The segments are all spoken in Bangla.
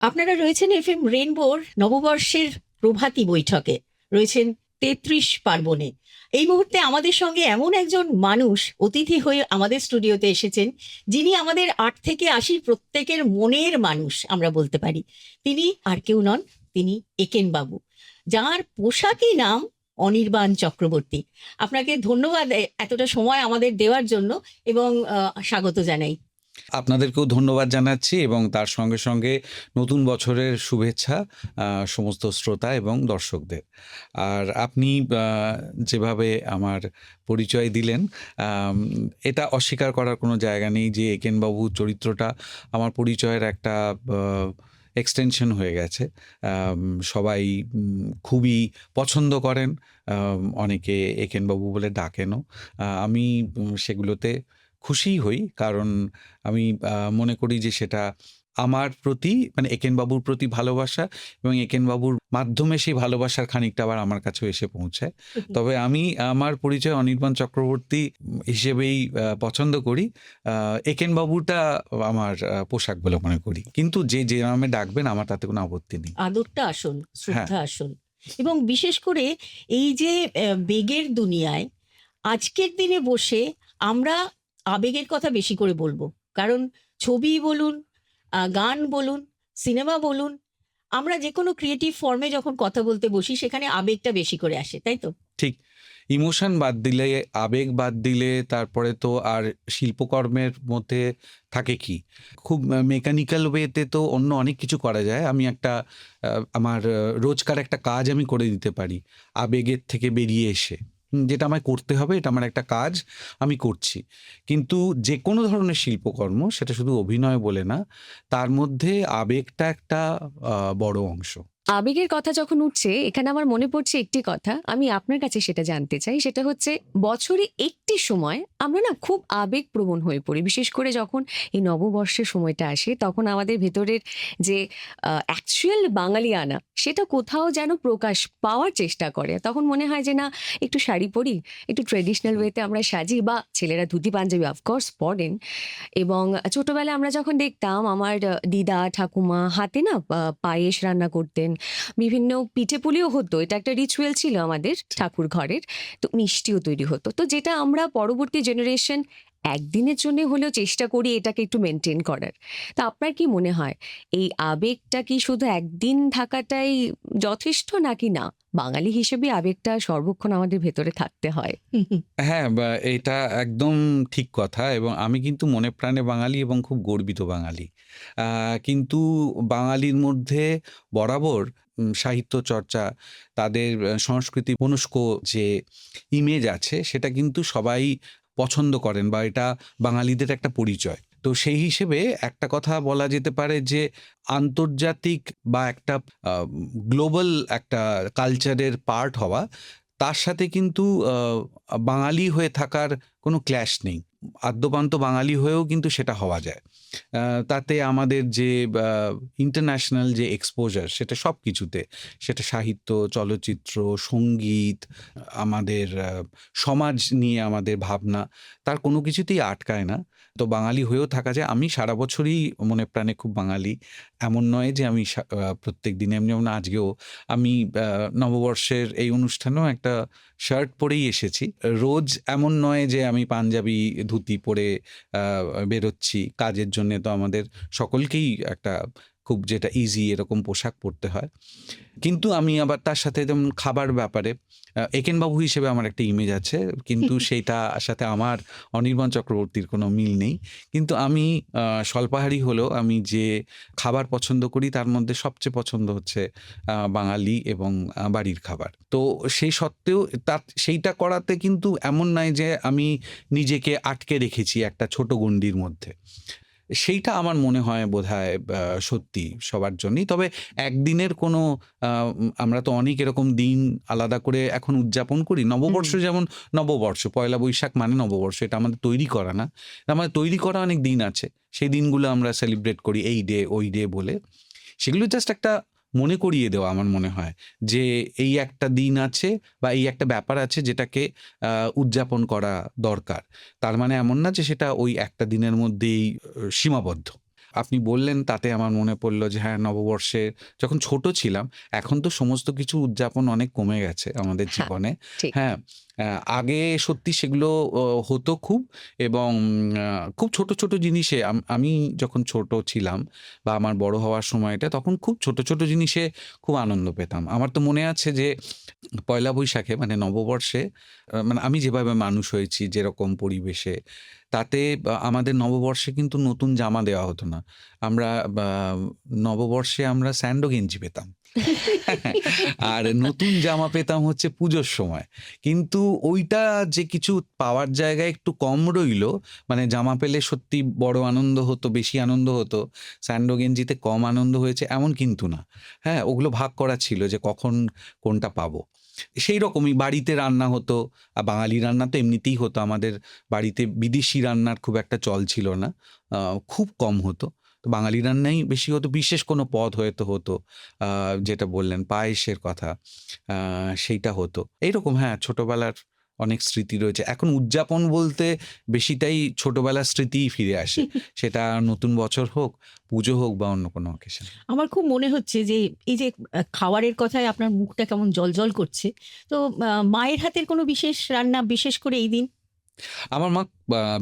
আপনারা রয়েছেন এফএম রেনবোর নববর্ষের প্রভাতী বৈঠকে, রয়েছেন ৩৩ পার্বণে। এই মুহূর্তে আমাদের সঙ্গে এমন একজন মানুষ অতিথি হয়ে আমাদের স্টুডিওতে এসেছেন, যিনি আমাদের ৮ থেকে ৮০ প্রত্যেকের মনের মানুষ আমরা বলতে পারি। তিনি আর কেউ নন, তিনি একেন বাবু, যার পোশাকই নাম অনির্বাণ চক্রবর্তী। আপনাকে ধন্যবাদ এতটা সময় আমাদের দেওয়ার জন্য, এবং স্বাগত জানাই। আপনাদেরকেও ধন্যবাদ জানাচ্ছি এবং তার সঙ্গে সঙ্গে নতুন বছরের শুভেচ্ছা সমস্ত শ্রোতা এবং দর্শকদের। আর আপনি যেভাবে আমার পরিচয় দিলেন, এটা অস্বীকার করার কোনো জায়গা নেই যে একেনবাবু চরিত্রটা আমার পরিচয়ের একটা এক্সটেনশন হয়ে গেছে। সবাই খুবই পছন্দ করেন, অনেকে একেনবাবু বলে ডাকেনও। আমি সেগুলোতে খুশিই হই, কারণ আমি মনে করি যে সেটা আমার প্রতি, মানে একেনবাবুর প্রতি ভালোবাসা, এবং একেনবাবুর মাধ্যমে সেই ভালোবাসার খানিকটা আবার আমার কাছেও এসে পৌঁছায়। তবে আমি আমার পরিচয় অনির্বাণ চক্রবর্তী হিসেবেই পছন্দ করি। একেনবাবুটা আমার পোশাক বলে মনে করি, কিন্তু যে নামে ডাকবেন আমার তাতে কোনো আপত্তি নেই। আদরটা আসল, হ্যাঁ, শ্রদ্ধা আসল। এবং বিশেষ করে এই যে বেগের দুনিয়ায় আজকের দিনে বসে আমরা আবেগের কথা বেশি করে বলবো। কারণ ছবি বলুন, গান বলুন, সিনেমা বলুন, আমরা যে কোনো ক্রিয়েটিভ ফর্মে যখন কথা বলতে বসি সেখানে আবেগটা বেশি করে আসে, তাই তো? ঠিক। ইমোশন বাদ দিলে, আবেগ বাদ দিলে তারপরে তো আর শিল্পকর্মের মধ্যে থাকে কি? খুব মেকানিক্যাল ওয়েতে তো অন্য অনেক কিছু করা যায়। আমি একটা আমার রোজকার একটা কাজ আমি করে দিতে পারি আবেগের থেকে বেরিয়ে এসে। যেটা আমায় করতে হবে, এটা আমার একটা কাজ, আমি করছি। কিন্তু যে কোনো ধরনের শিল্পকর্ম, সেটা শুধু অভিনয় বলে না, তার মধ্যে আবেগটা একটা বড় অংশ। আবেগের কথা যখন উঠছে, এখানে আমার মনে পড়ছে একটি কথা, আমি আপনার কাছে সেটা জানতে চাই। সেটা হচ্ছে, বছরে একটি সময় আমরা না খুব আবেগপ্রবণ হয়ে পড়ি। বিশেষ করে যখন এই নববর্ষের সময়টা আসে, তখন আমাদের ভেতরের যে অ্যাকচুয়াল বাঙালিয়ানা, সেটা কোথাও যেন প্রকাশ পাওয়ার চেষ্টা করে। তখন মনে হয় যে না, একটু শাড়ি পরি, একটু ট্রেডিশনাল ওয়েতে আমরা সাজি, বা ছেলেরা ধুতি পাঞ্জাবি অফকোর্স পরেন। এবং ছোটবেলায় আমরা যখন দেখতাম আমার দিদা ঠাকুমা হাতে না পায়েস রান্না করতেন, বিভিন্ন পিঠে পুলিও হতো, এটা একটা রিচুয়াল ছিল আমাদের ঠাকুর ঘরের। তো মিষ্টিও তৈরি হতো, তো যেটা আমরা পরবর্তী জেনারেশন একদিনের জন্য হলেও চেষ্টা করি এটাকে একটু মেনটেন করার। তা আপনার কি মনে হয়, এই আবেগটা কি শুধু একদিন থাকাটাই যথেষ্ট, নাকি না বাঙালি হিসেবে আবেগটা সর্বক্ষণ আমাদের ভেতরে থাকতে হয়? হ্যাঁ, এটা একদম ঠিক কথা, এবং আমি কিন্তু মনে প্রাণে বাঙালি এবং খুব গর্বিত বাঙালি। কিন্তু বাঙালির মধ্যে বরাবর সাহিত্য চর্চা, তাদের সংস্কৃতি মনস্ক যে ইমেজ আছে, সেটা কিন্তু সবাই পছন্দ করেন, বা এটা বাঙালিদের একটা পরিচয়। তো সেই হিসেবে একটা কথা বলা যেতে পারে যে আন্তর্জাতিক বা একটা গ্লোবাল একটা কালচারের পার্ট হওয়া, তার সাথে কিন্তু বাঙালি হয়ে থাকার কোনো ক্ল্যাশ নেই। আদ্যোপান্ত বাঙালি হয়েও কিন্তু সেটা হওয়া যায়। তাতে আমাদের যে ইন্টারন্যাশনাল যে এক্সপোজার, সেটা সব কিছুতে, সেটা সাহিত্য, চলচ্চিত্র, সঙ্গীত, আমাদের সমাজ নিয়ে আমাদের ভাবনা, তার কোনো কিছুতেই আটকায় না। তো বাঙালি হয়েও থাকা যায়। আমি সারা বছরই মনে প্রাণে খুব বাঙালি। এমন নয় যে আমি প্রত্যেক দিনে, এমনি যেমন আজকেও আমি নববর্ষের এই অনুষ্ঠানেও একটা শার্ট পরেই এসেছি। রোজ এমন নয় যে আমি পাঞ্জাবি ধুতি পরে বেরোচ্ছি কাজের জন্যে। তো আমাদের সকলকেই একটা খুব যেটা ইজি এরকম পোশাক পরতে হয়। কিন্তু আমি আবার তার সাথে, যেমন খাবার ব্যাপারে, একেনবাবু হিসেবে আমার একটা ইমেজ আছে, কিন্তু সেইটার সাথে আমার অনির্বাণ চক্রবর্তীর কোনো মিল নেই। কিন্তু আমি স্বল্পাহারী হলেও আমি যে খাবার পছন্দ করি, তার মধ্যে সবচেয়ে পছন্দ হচ্ছে বাঙালি এবং বাড়ির খাবার। তো সেই সত্ত্বেও সেইটা করাতে কিন্তু এমন নয় যে আমি নিজেকে আটকে রেখেছি একটা ছোট গণ্ডির মধ্যে। সেইটা আমার মনে হয় বোধহয় সত্যি সবার জন্যই। তবে একদিনের কোনো আমরা তো অনেক এরকম দিন আলাদা করে এখন উদযাপন করি। নববর্ষ যেমন নববর্ষ, পয়লা বৈশাখ মানে নববর্ষ, এটা আমাদের তৈরি করা না। আমাদের তৈরি করা অনেক দিন আছে। সেই দিনগুলো আমরা সেলিব্রেট করি এই ডে ওই ডে বলে। সেগুলো জাস্ট একটা মনে করিয়ে দেওয়া, আমার মনে হয় যে এই একটা দিন আছে বা এই একটা ব্যাপার আছে যেটাকে উদযাপন করা দরকার। তার মানে এমন না যে সেটা ওই একটা দিনের মধ্যেই সীমাবদ্ধ। আপনি বললেন তাতে আমার মনে পড়ল যে হ্যাঁ, নববর্ষে যখন ছোট ছিলাম, এখন তো সমস্ত কিছু উদযাপন অনেক কমে গেছে আমাদের হ্যাঁ, জীবনে। ঠিক। হ্যাঁ, আগে সত্যি সেগুলো হতো খুব, এবং খুব ছোট, ছোট জিনিসে আমি যখন ছোট ছিলাম বা আমার বড় হওয়ার সময়টা, তখন খুব ছোট, ছোট জিনিসে খুব আনন্দ পেতাম। আমার তো মনে আছে যে পয়লা বৈশাখে মানে নববর্ষে মানে আমি যেভাবে মানুষ হয়েছি, যেরকম পরিবেশে, তাতে আমাদের নববর্ষে কিন্তু নতুন জামা দেওয়া হতো না। আমরা বা নববর্ষে আমরা স্যান্ডো গেঞ্জি পেতাম। আর নতুন জামা পেতাম হচ্ছে পুজোর সময়। কিন্তু ওইটা যে কিছু পাওয়ার জায়গায় একটু কম রইলো, মানে জামা পেলে সত্যি বড় আনন্দ হতো, বেশি আনন্দ হতো। স্যান্ডো গেঞ্জিতে কম আনন্দ হয়েছে এমন কিন্তু না। হ্যাঁ, ওগুলো ভাগ করা ছিল যে কখন কোনটা পাবো। সেই রকমই বাড়িতে রান্না হতো। বাঙালি রান্না তো এমনিতেই হতো। আমাদের বাড়িতে বিদেশি রান্নার খুব একটা চল ছিল না। খুব কম হতো। তো বাঙালি রান্নাই বেশি হতো। বিশেষ কোনো পদ হয়তো হতো। যেটা বললেন পায়েসের কথা, সেইটা হতো। এইরকম হ্যাঁ, ছোটবেলার অনেক স্মৃতি রয়েছে। এখন উদযাপন বলতে বেশিটাই ছোটবেলার স্মৃতিই ফিরে আসে। সেটা নতুন বছর হোক, পুজো হোক বা অন্য কোনো অকেশন। আমার খুব মনে হচ্ছে যে এই যে খাওয়ারের কথায় আপনার মুখটা কেমন জ্বলজ্বল করছে। তো মায়ের হাতের কোনো বিশেষ রান্না বিশেষ করে এই দিন? আমার মা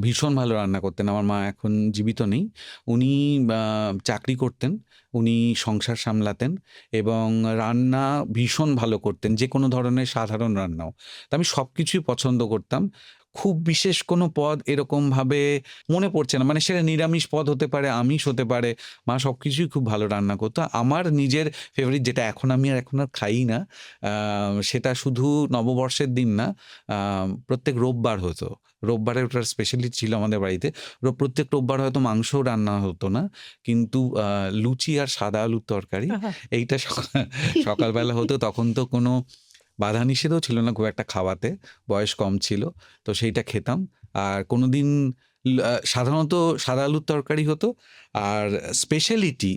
ভীষণ ভালো রান্না করতেন। আমার মা এখন জীবিত নেই। উনি আ চাকরি করতেন। উনি সংসার সামলাতেন এবং রান্না ভীষণ ভালো করতেন। যেকোনো ধরনের সাধারণ রান্নাও। তো আমি সবকিছুই পছন্দ করতাম। খুব বিশেষ কোনো পদ এরকমভাবে মনে পড়ছে না। মানে সেটা নিরামিষ পদ হতে পারে, আমিষ হতে পারে। মা সবকিছুই খুব ভালো রান্না করত। আমার নিজের ফেভারিট, যেটা এখন আর খাই না, আ সেটা শুধু নববর্ষের দিন না, প্রত্যেক রোববার হতো। রোববারে ওটার স্পেশালিটি ছিল আমাদের বাড়িতে। প্রত্যেক রোববার হয়তো মাংসও রান্না হতো না। কিন্তু লুচি আর সাদা আলুর তরকারি, আহা! এইটা সকালবেলা হতো। তখন তো কোনো বাধা নিষেধও ছিল না খুব একটা খাওয়াতে। বয়স কম ছিল। তো সেইটা খেতাম। আর কোনোদিন সাধারণত সাদা আলুর তরকারি হতো। আর স্পেশালিটি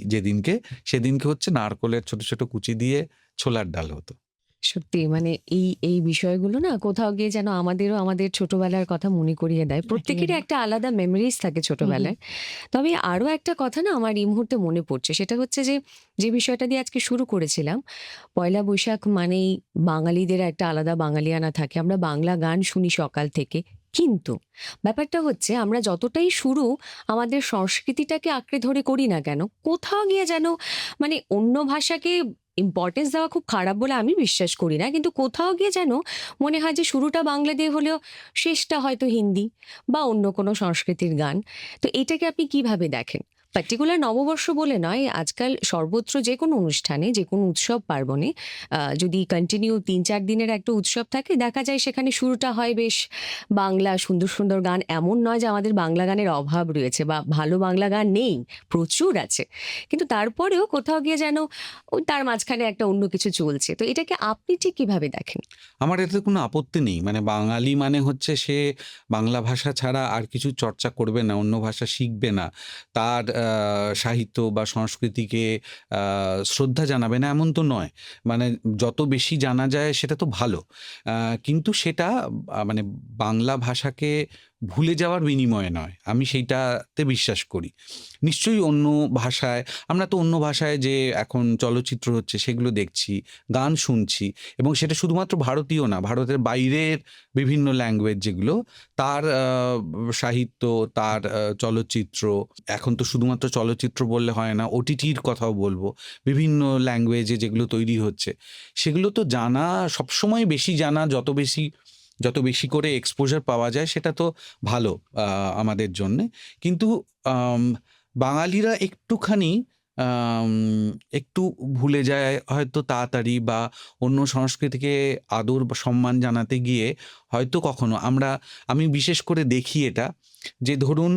সেদিনকে হচ্ছে নারকোলের ছোট, ছোট কুচি দিয়ে ছোলার ডাল হতো। সত্যি মানে এই বিষয়গুলো না কোথাও গিয়ে যেন আমাদেরও আমাদের ছোটবেলার কথা মনে করিয়ে দেয়। প্রত্যেকেরই একেবারে। একটা আলাদা মেমোরিজ থাকে হুম, হুম। ছোটবেলায়। তবে আরো একটা কথা না আমার এই মুহূর্তে মনে পড়ছে। সেটা হচ্ছে যে, যে বিষয়টা দিয়ে আজকে শুরু করেছিলাম, পয়লা বৈশাখ মানেই বাঙালিদের একটা আলাদা বাঙালিয়ানা থাকে। আমরা বাংলা গান শুনি সকাল থেকে। কিন্তু ব্যাপারটা হচ্ছে আমরা যতটাই শুরু আমাদের সংস্কৃতিটাকে আঁকড়ে ধরে করি না কেন, কোথাও গিয়ে যেন মানে অন্য ভাষাকে ইম্পর্টেন্স দেওয়া খুব খারাপ বলে আমি বিশ্বাস করি না। কিন্তু কোথাও গিয়ে যেন মনে হয় যে শুরুটা বাংলা দিয়ে হলেও শেষটা হয়তো হিন্দি বা অন্য কোনো সংস্কৃতির গান। তো এটাকে আপনি কিভাবে দেখেন? পার্টিকুলার নববর্ষ বলে নয়, আজকাল সর্বত্র যেকোনো অনুষ্ঠানে, যেকোনো উৎসব পার্বণে যদি কন্টিনিউ ৩-৪ দিনের একটা উৎসব থাকে, দেখা যায় সেখানে শুরুটা হয় বেশ বাংলা সুন্দর, সুন্দর গান। এমন নয় যে আমাদের বাংলা গানের অভাব রয়েছে বা ভালো বাংলা গান নেই, প্রচুর আছে। কিন্তু তারপরেও কোথাও গিয়ে যেন ওই তার মাঝখানে একটা অন্য কিছু চলছে। তো এটাকে আপনি ঠিক কিভাবে দেখেন? আমার এতে কোনো আপত্তি নেই। মানে বাঙালি মানে হচ্ছে সে বাংলা ভাষা ছাড়া আর কিছু চর্চা করবে না, অন্য ভাষা শিখবে না। তার সাহিত্য বা সংস্কৃতিকে আ শ্রদ্ধা জানাবে না, এমন তো নয়। মানে যত বেশি জানা যায় সেটা তো ভালো। আ কিন্তু সেটা মানে বাংলা ভাষাকে ভুলে যাওয়ার বিনিময়ে নয়। আমি সেইটাতে বিশ্বাস করি। নিশ্চয়ই অন্য ভাষায়, আমরা তো অন্য ভাষায় যে এখন চলচ্চিত্র হচ্ছে সেগুলো দেখছি, গান শুনছি। এবং সেটা শুধুমাত্র ভারতীয় না, ভারতের বাইরের বিভিন্ন ল্যাঙ্গুয়েজ যেগুলো, তার সাহিত্য, তার চলচ্চিত্র, এখন তো শুধুমাত্র চলচ্চিত্র বললে হয় না, ওটিটির কথাও বলব। বিভিন্ন ল্যাঙ্গুয়েজে যেগুলো তৈরি হচ্ছে, সেগুলো তো জানা সবসময় বেশি জানা, যত বেশি করে এক্সপোজার পাওয়া যায় সেটা তো ভালো আমাদের জন্যে। কিন্তু আম বাঙালিরা একটুখানি আম একটু ভুলে যায় হয়তো তাড়াতাড়ি, বা অন্য সংস্কৃতিকে আদর বা সম্মান জানাতে গিয়ে হয়তো কখনো আমি বিশেষ করে দেখি এটা, যে ধরুন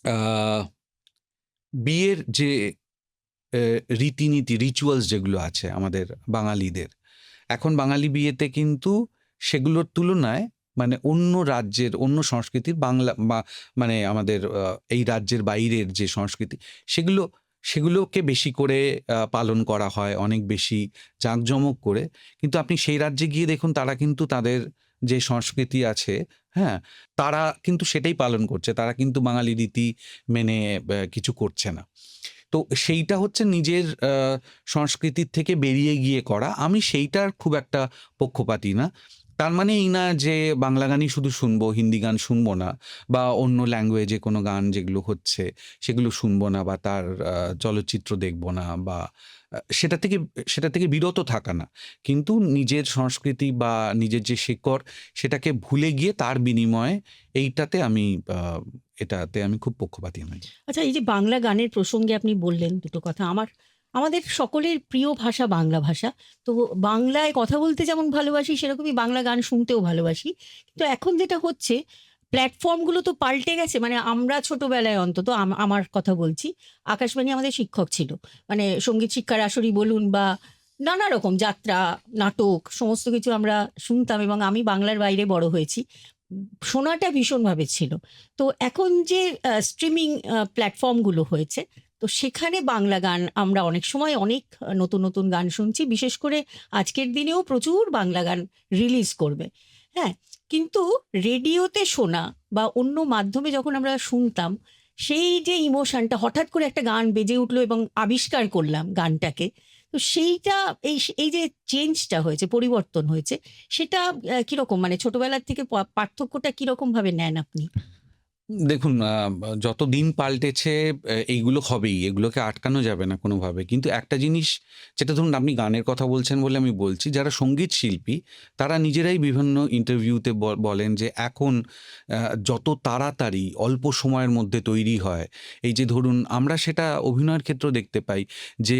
আ বিয়ের যে রীতিনীতি, রিচুয়ালস যেগুলো আছে আমাদের বাঙালিদের, এখন বাঙালি বিয়েতে কিন্তু সেগুলোর তুলনায় মানে অন্য রাজ্যের, অন্য সংস্কৃতির বাংলা বা মানে আমাদের এই রাজ্যের বাইরের যে সংস্কৃতি, সেগুলো সেগুলোকে বেশি করে পালন করা হয়, অনেক বেশি জাঁকজমক করে। কিন্তু আপনি সেই রাজ্যে গিয়ে দেখুন তারা কিন্তু তাদের যে সংস্কৃতি আছে, হ্যাঁ, তারা কিন্তু সেটাই পালন করছে। তারা কিন্তু বাঙালি রীতি মেনে কিছু করছে না। তো সেইটা হচ্ছে নিজের সংস্কৃতির থেকে বেরিয়ে গিয়ে করা। আমি সেইটার খুব একটা পক্ষপাতী না। তার মানে এই না যে বাংলা গানই শুধু শুনবো, হিন্দি গান শুনবো না, বা অন্য ল্যাঙ্গুয়েজে কোনো গান যেগুলো হচ্ছে সেগুলো শুনবো না, বা তার চলচ্চিত্র দেখবো না, বা সেটা থেকে বিরত থাকা না। কিন্তু নিজের সংস্কৃতি বা নিজের যে শিকড় সেটাকে ভুলে গিয়ে তার বিনিময়ে এইটাতে আমি এটাতে আমি খুব পক্ষপাতী নই। আচ্ছা, এই যে বাংলা গানের প্রসঙ্গে আপনি বললেন দুটো কথা, আমাদের সকলের প্রিয় ভাষা বাংলা ভাষা। তো বাংলায় কথা বলতে যেমন ভালোবাসি, সেরকমই বাংলা গান শুনতেও ভালোবাসি। কিন্তু এখন যেটা হচ্ছে, প্ল্যাটফর্মগুলো তো পাল্টে গেছে। মানে আমরা ছোটবেলায়, অন্তত আমার কথা বলছি, আকাশবাণী আমাদের শিক্ষক ছিল। মানে সঙ্গীত শিক্ষার আসরই বলুন বা নানা রকম যাত্রা, নাটক, সমস্ত কিছু আমরা শুনতাম, এবং আমি বাংলার বাইরে বড় হয়েছি। শোনাটা ভীষণভাবে ছিল। তো এখন যে স্ট্রিমিং প্ল্যাটফর্মগুলো হয়েছে, তো সেখানে বাংলা গান আমরা অনেক সময় অনেক নতুন নতুন গান শুনছি। বিশেষ করে আজকের দিনেও প্রচুর বাংলা গান রিলিজ করবে। হ্যাঁ, কিন্তু রেডিওতে শোনা বা অন্য মাধ্যমে যখন আমরা শুনতাম, সেই যে ইমোশনটা, হঠাৎ করে একটা গান বেজে উঠলো এবং আবিষ্কার করলাম গানটাকে, তো সেইটা, এই যে চেঞ্জটা হয়েছে, পরিবর্তন হয়েছে, সেটা কিরকম, মানে ছোটবেলার থেকে পার্থক্যটা কিরকম ভাবে নেন আপনি? দেখুন, যত দিন পাল্টেছে এইগুলো হবেই। এগুলোকে আটকানো যাবে না কোনোভাবে। কিন্তু একটা জিনিস, যেটা ধরুন আপনি গানের কথা বলছেন বলে আমি বলছি, যারা সঙ্গীত শিল্পী তারা নিজেরাই বিভিন্ন ইন্টারভিউতে বলেন যে এখন যত তাড়াতাড়ি অল্প সময়ের মধ্যে তৈরি হয়, এই যে ধরুন আমরা সেটা অভিনয়ের ক্ষেত্রেও দেখতে পাই যে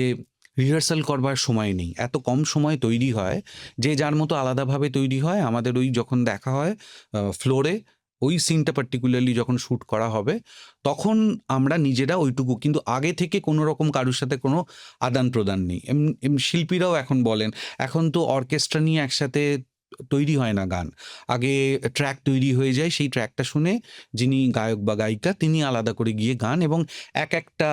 রিহার্সাল করবার সময় নেই। এত কম সময়ে তৈরি হয়, যে যার মতো আলাদাভাবে তৈরি হয়। আমাদের ওই যখন দেখা হয় ফ্লোরে, ওই সিনটা পার্টিকুলারলি যখন শ্যুট করা হবে, তখন আমরা নিজেরা ওইটুকু, কিন্তু আগে থেকে কোনো রকম কারুর সাথে কোনো আদান-প্রদান নেই। শিল্পীরাও এখন বলেন, এখন তো অর্কেস্ট্রা নিয়ে একসাথে তৈরি হয় না গান। আগে ট্র্যাক তৈরি হয়ে যায়, সেই ট্র্যাকটা শুনে যিনি গায়ক বা গায়িকা তিনি আলাদা করে গিয়ে গান, এবং একটা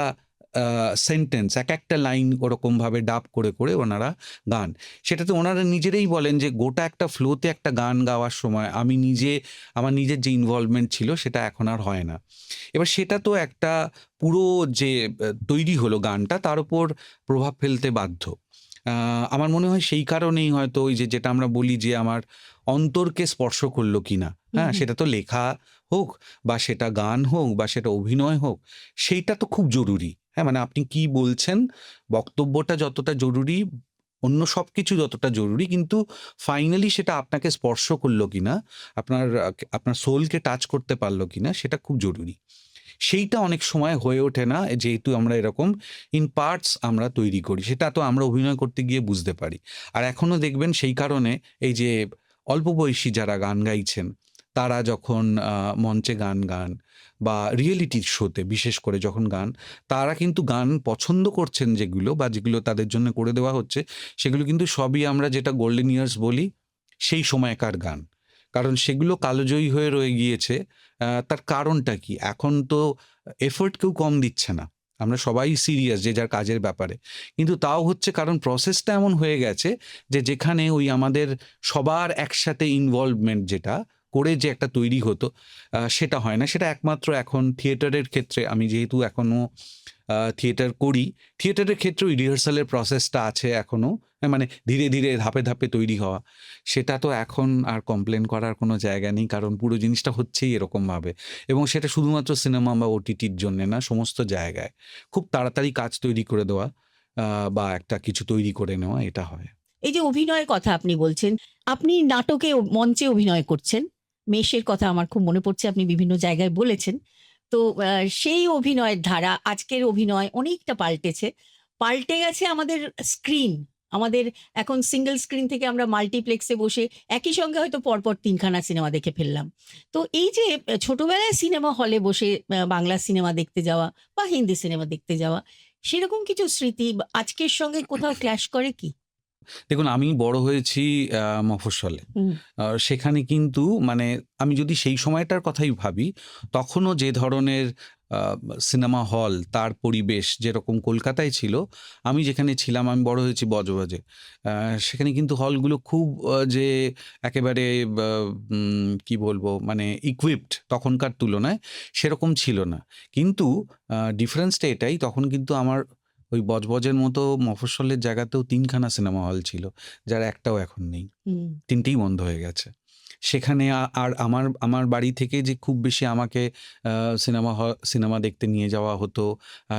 সেন্টেন্স, একটা লাইন ওরকমভাবে ডাব করে ওনারা গান। সেটাতে ওনারা নিজেরাই বলেন যে গোটা একটা ফ্লোতে একটা গান গাওয়ার সময় আমার নিজের যে ইনভলভমেন্ট ছিল সেটা এখন আর হয় না। এবার সেটা তো একটা পুরো যে তৈরি হলো গানটা, তার উপর প্রভাব ফেলতে বাধ্য। আমার মনে হয় সেই কারণেই হয়তো ওই যেটা আমরা বলি যে আমার অন্তরকে স্পর্শ করলো কিনা, হুম, হ্যাঁ, হুম। সেটা তো লেখা হোক, বা সেটা গান হোক, বা সেটা অভিনয় হোক, সেইটা তো খুব জরুরি। হ্যাঁ, মানে আপনি কি বলছেন, বক্তব্যটা যতটা জরুরি, অন্য সবকিছু যতটা জরুরি, কিন্তু ফাইনালি সেটা আপনাকে স্পর্শ করলো কিনা, আপনার সোলকে টাচ করতে পারলো কিনা, সেটা খুব জরুরি। সেইটা অনেক সময় হয়ে ওঠে না, যেহেতু আমরা এরকম ইন পার্টস আমরা তৈরি করি। সেটা তো আমরা অভিনয় করতে গিয়ে বুঝতে পারি। আর এখনো দেখবেন সেই কারণে এই যে অল্প বয়সী যারা গান গাইছেন, তারা যখন মঞ্চে গান গান, বা রিয়েলিটি শোতে বিশেষ করে যখন গান, তারা কিন্তু গান পছন্দ করছেন যেগুলো, বা যেগুলো তাদের জন্য করে দেওয়া হচ্ছে, সেগুলো কিন্তু সবই আমরা যেটা গোল্ডেন ইয়ার্স বলি, সেই সময়কার গান। কারণ সেগুলো কালজয়ী হয়ে রয়ে গিয়েছে। তার কারণটা কি? এখন তো এফোর্ট কেউ কম দিচ্ছে না। আমরা সবাই সিরিয়াস যে যার কাজের ব্যাপারে। কিন্তু তাও হচ্ছে কারণ প্রসেসটা এমন হয়ে গেছে যে যেখানে ওই আমাদের সবার একসাথে ইনভলভমেন্ট যেটা করে যে একটা তৈরি হতো, সেটা হয় না। সেটা একমাত্র এখন থিয়েটারের ক্ষেত্রে, আমি যেহেতু এখনো থিয়েটার করি, থিয়েটারের ক্ষেত্রে ওই রিহার্সালের প্রসেসটা আছে এখনো। মানে ধীরে, ধীরে ধাপে, ধাপে তৈরি হওয়া। সেটা তো এখন আর কমপ্লেন করার কোনো জায়গা নেই। কারণ পুরো জিনিসটা হচ্ছেই এরকমভাবে। এবং সেটা শুধুমাত্র সিনেমা বা ওটিটির জন্যে না, সমস্ত জায়গায়। খুব তাড়াতাড়ি কাজ তৈরি করে দেওয়া, বা একটা কিছু তৈরি করে নেওয়া, এটা হয়। এই যে অভিনয়ের কথা আপনি বলছেন, আপনি নাটকে মঞ্চে অভিনয় করছেন। মেষের কথা আমার খুব মনে পড়ছে, আপনি বিভিন্ন জায়গায় বলেছেন। তো সেই অভিনয়ের ধারা, আজকের অভিনয় অনেকটা পাল্টেছে। পাল্টে গেছে আমাদের স্ক্রিন। আমাদের এখন সিঙ্গল স্ক্রিন থেকে আমরা মাল্টিপ্লেক্সে বসে একই সঙ্গে হয়তো পরপর ৩ খানা সিনেমা দেখে ফেললাম। তো এই যে ছোটবেলায় সিনেমা হলে বসে বাংলা সিনেমা দেখতে যাওয়া বা হিন্দি সিনেমা দেখতে যাওয়া, সেরকম কিছু স্মৃতি আজকের সঙ্গে কোথাও ক্ল্যাশ করে কি? দেখুন, আমি বড় হয়েছি মফস্বলে। হুম। সেখানে কিন্তু মানে আমি যদি সেই সময়টার কথাই ভাবি, তখনও যে ধরনের সিনেমা হল, তার পরিবেশ যেরকম কলকাতায় ছিল, আমি যেখানে ছিলাম, আমি বড় হয়েছি বজবজে, সেখানে কিন্তু হলগুলো খুব যে একেবারে কি বলবো, মানে ইকুইপড তখনকার তুলনায় সেরকম ছিল না। কিন্তু ডিফারেন্সটা এটাই, তখন কিন্তু আমার ওই বজবজের মতো মফস্বলের জায়গাতেও ৩ খানা সিনেমা হল ছিল, যার একটাও এখন নেই। হুম। ৩টেই বন্ধ হয়ে গেছে। সেখানে আর আমার আমার বাড়ি থেকে যে খুব বেশি আমাকে সিনেমা দেখতে নিয়ে যাওয়া হতো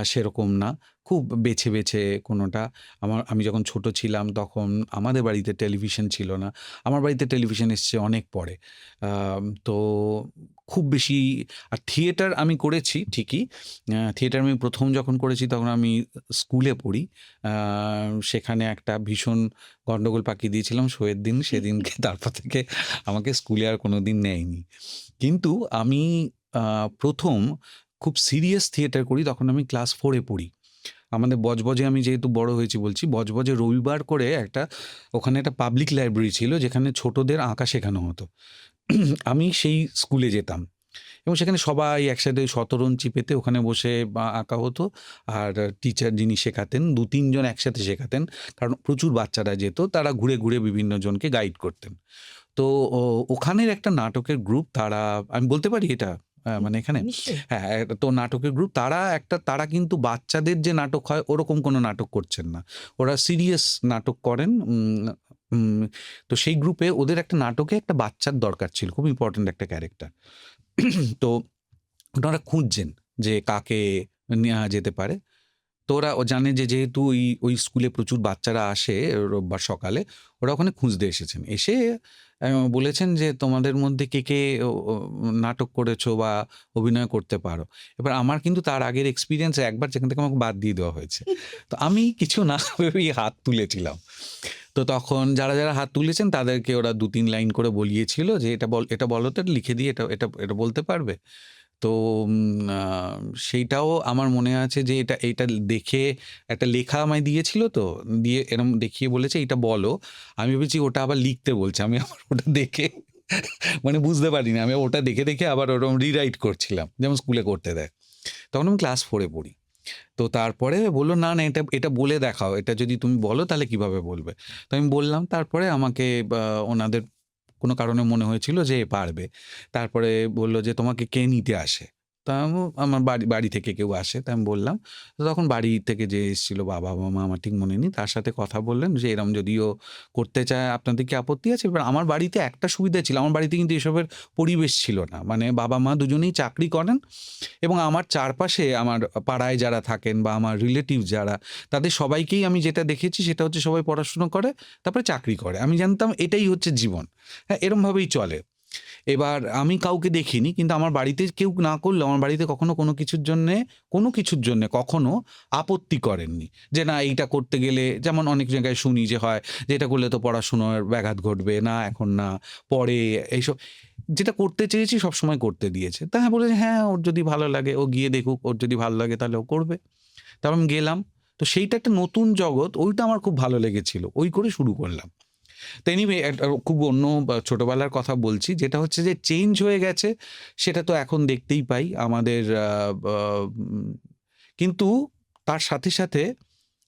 সেরকম না। খুব বেছে, বেছে কোনোটা। আমি যখন ছোট ছিলাম তখন আমাদের বাড়িতে টেলিভিশন ছিল না। আমার বাড়িতে টেলিভিশন এসছে অনেক পরে। তো খুব বেশি, আর থিয়েটার আমি করেছি ঠিকই। থিয়েটার আমি ১ম যখন করেছি তখন আমি স্কুলে পড়ি। আ সেখানে একটা ভীষণ গন্ডগোল পাকিয়ে দিয়েছিলাম শোয়ের দিন। সেদিনকে তারপর থেকে আমাকে স্কুলে আর কোনোদিন নেয়নি। কিন্তু আমি ১ম খুব সিরিয়াস থিয়েটার করি তখন আমি ক্লাস 4 এ পড়ি। আমাদের বজবজে আমি যেহেতু বড় হয়েছি বলছি, বজবজে রবিবার করে ওখানে একটা পাবলিক লাইব্রেরি ছিল যেখানে ছোটদের আঁকা শেখানো হতো। আমি সেই স্কুলে যেতাম এবং সেখানে সবাই একসাথে শতরঞ্চি পেতে ওখানে বসে আঁকা হতো। আর টিচার যিনি শেখাতেন ২-৩ জন একসাথে শেখাতেন, কারণ প্রচুর বাচ্চারা যেত, তারা ঘুরে ঘুরে বিভিন্ন জনকে গাইড করতেন। তো ওখানের একটা নাটকের গ্রুপ, তারা, আমি বলতে পারি এটা মানে এখানে? নিশ্চয়ই। হ্যাঁ, তো নাটকের গ্রুপ, তারা কিন্তু বাচ্চাদের যে নাটক হয় ওরকম কোনো নাটক করছেন না। ওরা সিরিয়াস নাটক করেন। উম তো সেই গ্রুপে ওদের একটা নাটকে একটা বাচ্চার দরকার ছিল, খুব ইম্পর্টেন্ট একটা ক্যারেক্টার। তো ওনারা খুঁজছেন যে কাকে নেয়া যেতে পারে। তো ও জানে যে যেহেতু ওই স্কুলে প্রচুর বাচ্চারা আসে রোববার সকালে, ওরা ওখানে খুঁজতে এসেছেন। এসে বলেছেন যে, "তোমাদের মধ্যে কে, কে ও ও নাটক করেছো বা অভিনয় করতে পারো?" এবার আমার কিন্তু তার আগের এক্সপেরিয়েন্স একবার যেখান থেকে আমাকে বাদ দিয়ে দেওয়া হয়েছে। তো আমি কিছু না ভেবেই হাত তুলেছিলাম। তো তখন যারা হাত তুলেছেন তাদেরকে ওরা ২-৩ লাইন করে বলিয়েছিল যে, "এটা বলো তো, এটা লিখে দিয়ে এটা বলতে পারবে?" তো উম আ সেইটাও আমার মনে আছে যে এটা দেখে একটা লেখা আমায় দিয়েছিল তো, দিয়ে এরম দেখিয়ে বলেছে, "এইটা বলো।" আমি ভেবেছি ওটা আবার লিখতে বলছে। আমি আবার ওটা দেখে মানে বুঝতে পারিনি। আমি ওটা দেখে আবার ওরকম রিরাইট করছিলাম, যেমন স্কুলে করতে দেয়। তখন আমি ক্লাস 4 এ পড়ি। তো তারপরে বলল, "না, না, এটা বলে দেখাও। এটা যদি তুমি বলো তাহলে কিভাবে বলবে?" তো আমি বললাম। তারপরে আমাকে ওনাদের কোনো কারণে মনে হয়েছিল যে এ পারবে। তারপরে বলল যে, "তোমাকে কে নিতে আসে?" তা আমার বাড়ি থেকে কেউ আসে। তা আমি বললাম। তো তখন বাড়ি থেকে যে এসেছিল বাবা বা মা, আমার ঠিক মনে নেই। তার সাথে কথা বললেন যে, "এরম যদিও করতে চায়, আপনাদের কি আপত্তি আছে?" এবার আমার বাড়িতে একটা সুবিধা ছিল। আমার বাড়িতে কিন্তু এসবের পরিবেশ ছিল না। মানে বাবা-মা দুজনেই চাকরি করেন এবং আমার চারপাশে আমার পাড়ায় যারা থাকেন বা আমার রিলেটিভ যারা, তাদের সবাইকেই আমি যেটা দেখেছি সেটা হচ্ছে সবাই পড়াশুনো করে, তারপরে চাকরি করে। আমি জানতাম এটাই হচ্ছে জীবন। হ্যাঁ, এরমভাবেই চলে। এবার আমি কাউকে দেখিনি, কিন্তু আমার বাড়িতে কেউ না করলেও আমার বাড়িতে কখনো কোনো কিছুর জন্যে কখনো আপত্তি করেননি। যে না, এইটা করতে গেলে, যেমন অনেক জায়গায় শুনি যে হয় যে এটা করলে তো পড়াশোনার ব্যাঘাত ঘটবে, না এখন না, পরে, এইসব। যেটা করতে চেয়েছি সবসময় করতে দিয়েছে। তা হ্যাঁ, বলেছে, "হ্যাঁ, ওর যদি ভালো লাগে ও গিয়ে দেখুক, ওর যদি ভালো লাগে তাহলে ও করবে।" তারপর আমি গেলাম। তো সেইটা একটা নতুন জগৎ, ওইটা আমার খুব ভালো লেগেছিল। ওই করে শুরু করলাম। তো এনিওয়ে, একটা খুব অন্য ছোটবেলার কথা বলছি, যেটা হচ্ছে যে চেঞ্জ হয়ে গেছে সেটা তো এখন দেখতেই পাই আমাদের বা কিন্তু তার সাথে, সাথে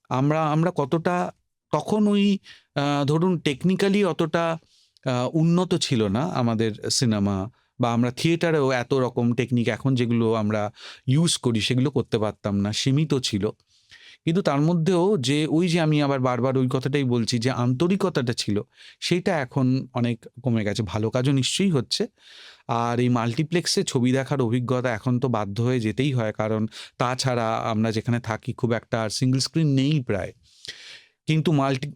আমরা কতটা তখন ধরুন টেকনিক্যালি অতটা উন্নত ছিল না আমাদের সিনেমা, বা আমরা থিয়েটারেও এত রকম টেকনিক এখন যেগুলো আমরা ইউজ করি সেগুলো করতে পারতাম না, সীমিত ছিল। কিন্তু তার মধ্যেও যে ওই যে আমি আবার বারবার ওই কথাটাই বলছি যে আন্তরিকতাটা ছিল, সেইটা এখন অনেক কমে গেছে। ভালো কাজও নিশ্চয়ই হচ্ছে। আর এই মাল্টিপ্লেক্সে ছবি দেখার অভিজ্ঞতা এখন তো বাধ্য হয়ে যেতেই হয়। কারণ তাছাড়া আমরা যেখানে থাকি খুব একটা আর সিঙ্গল স্ক্রিন নেই প্রায়। কিন্তু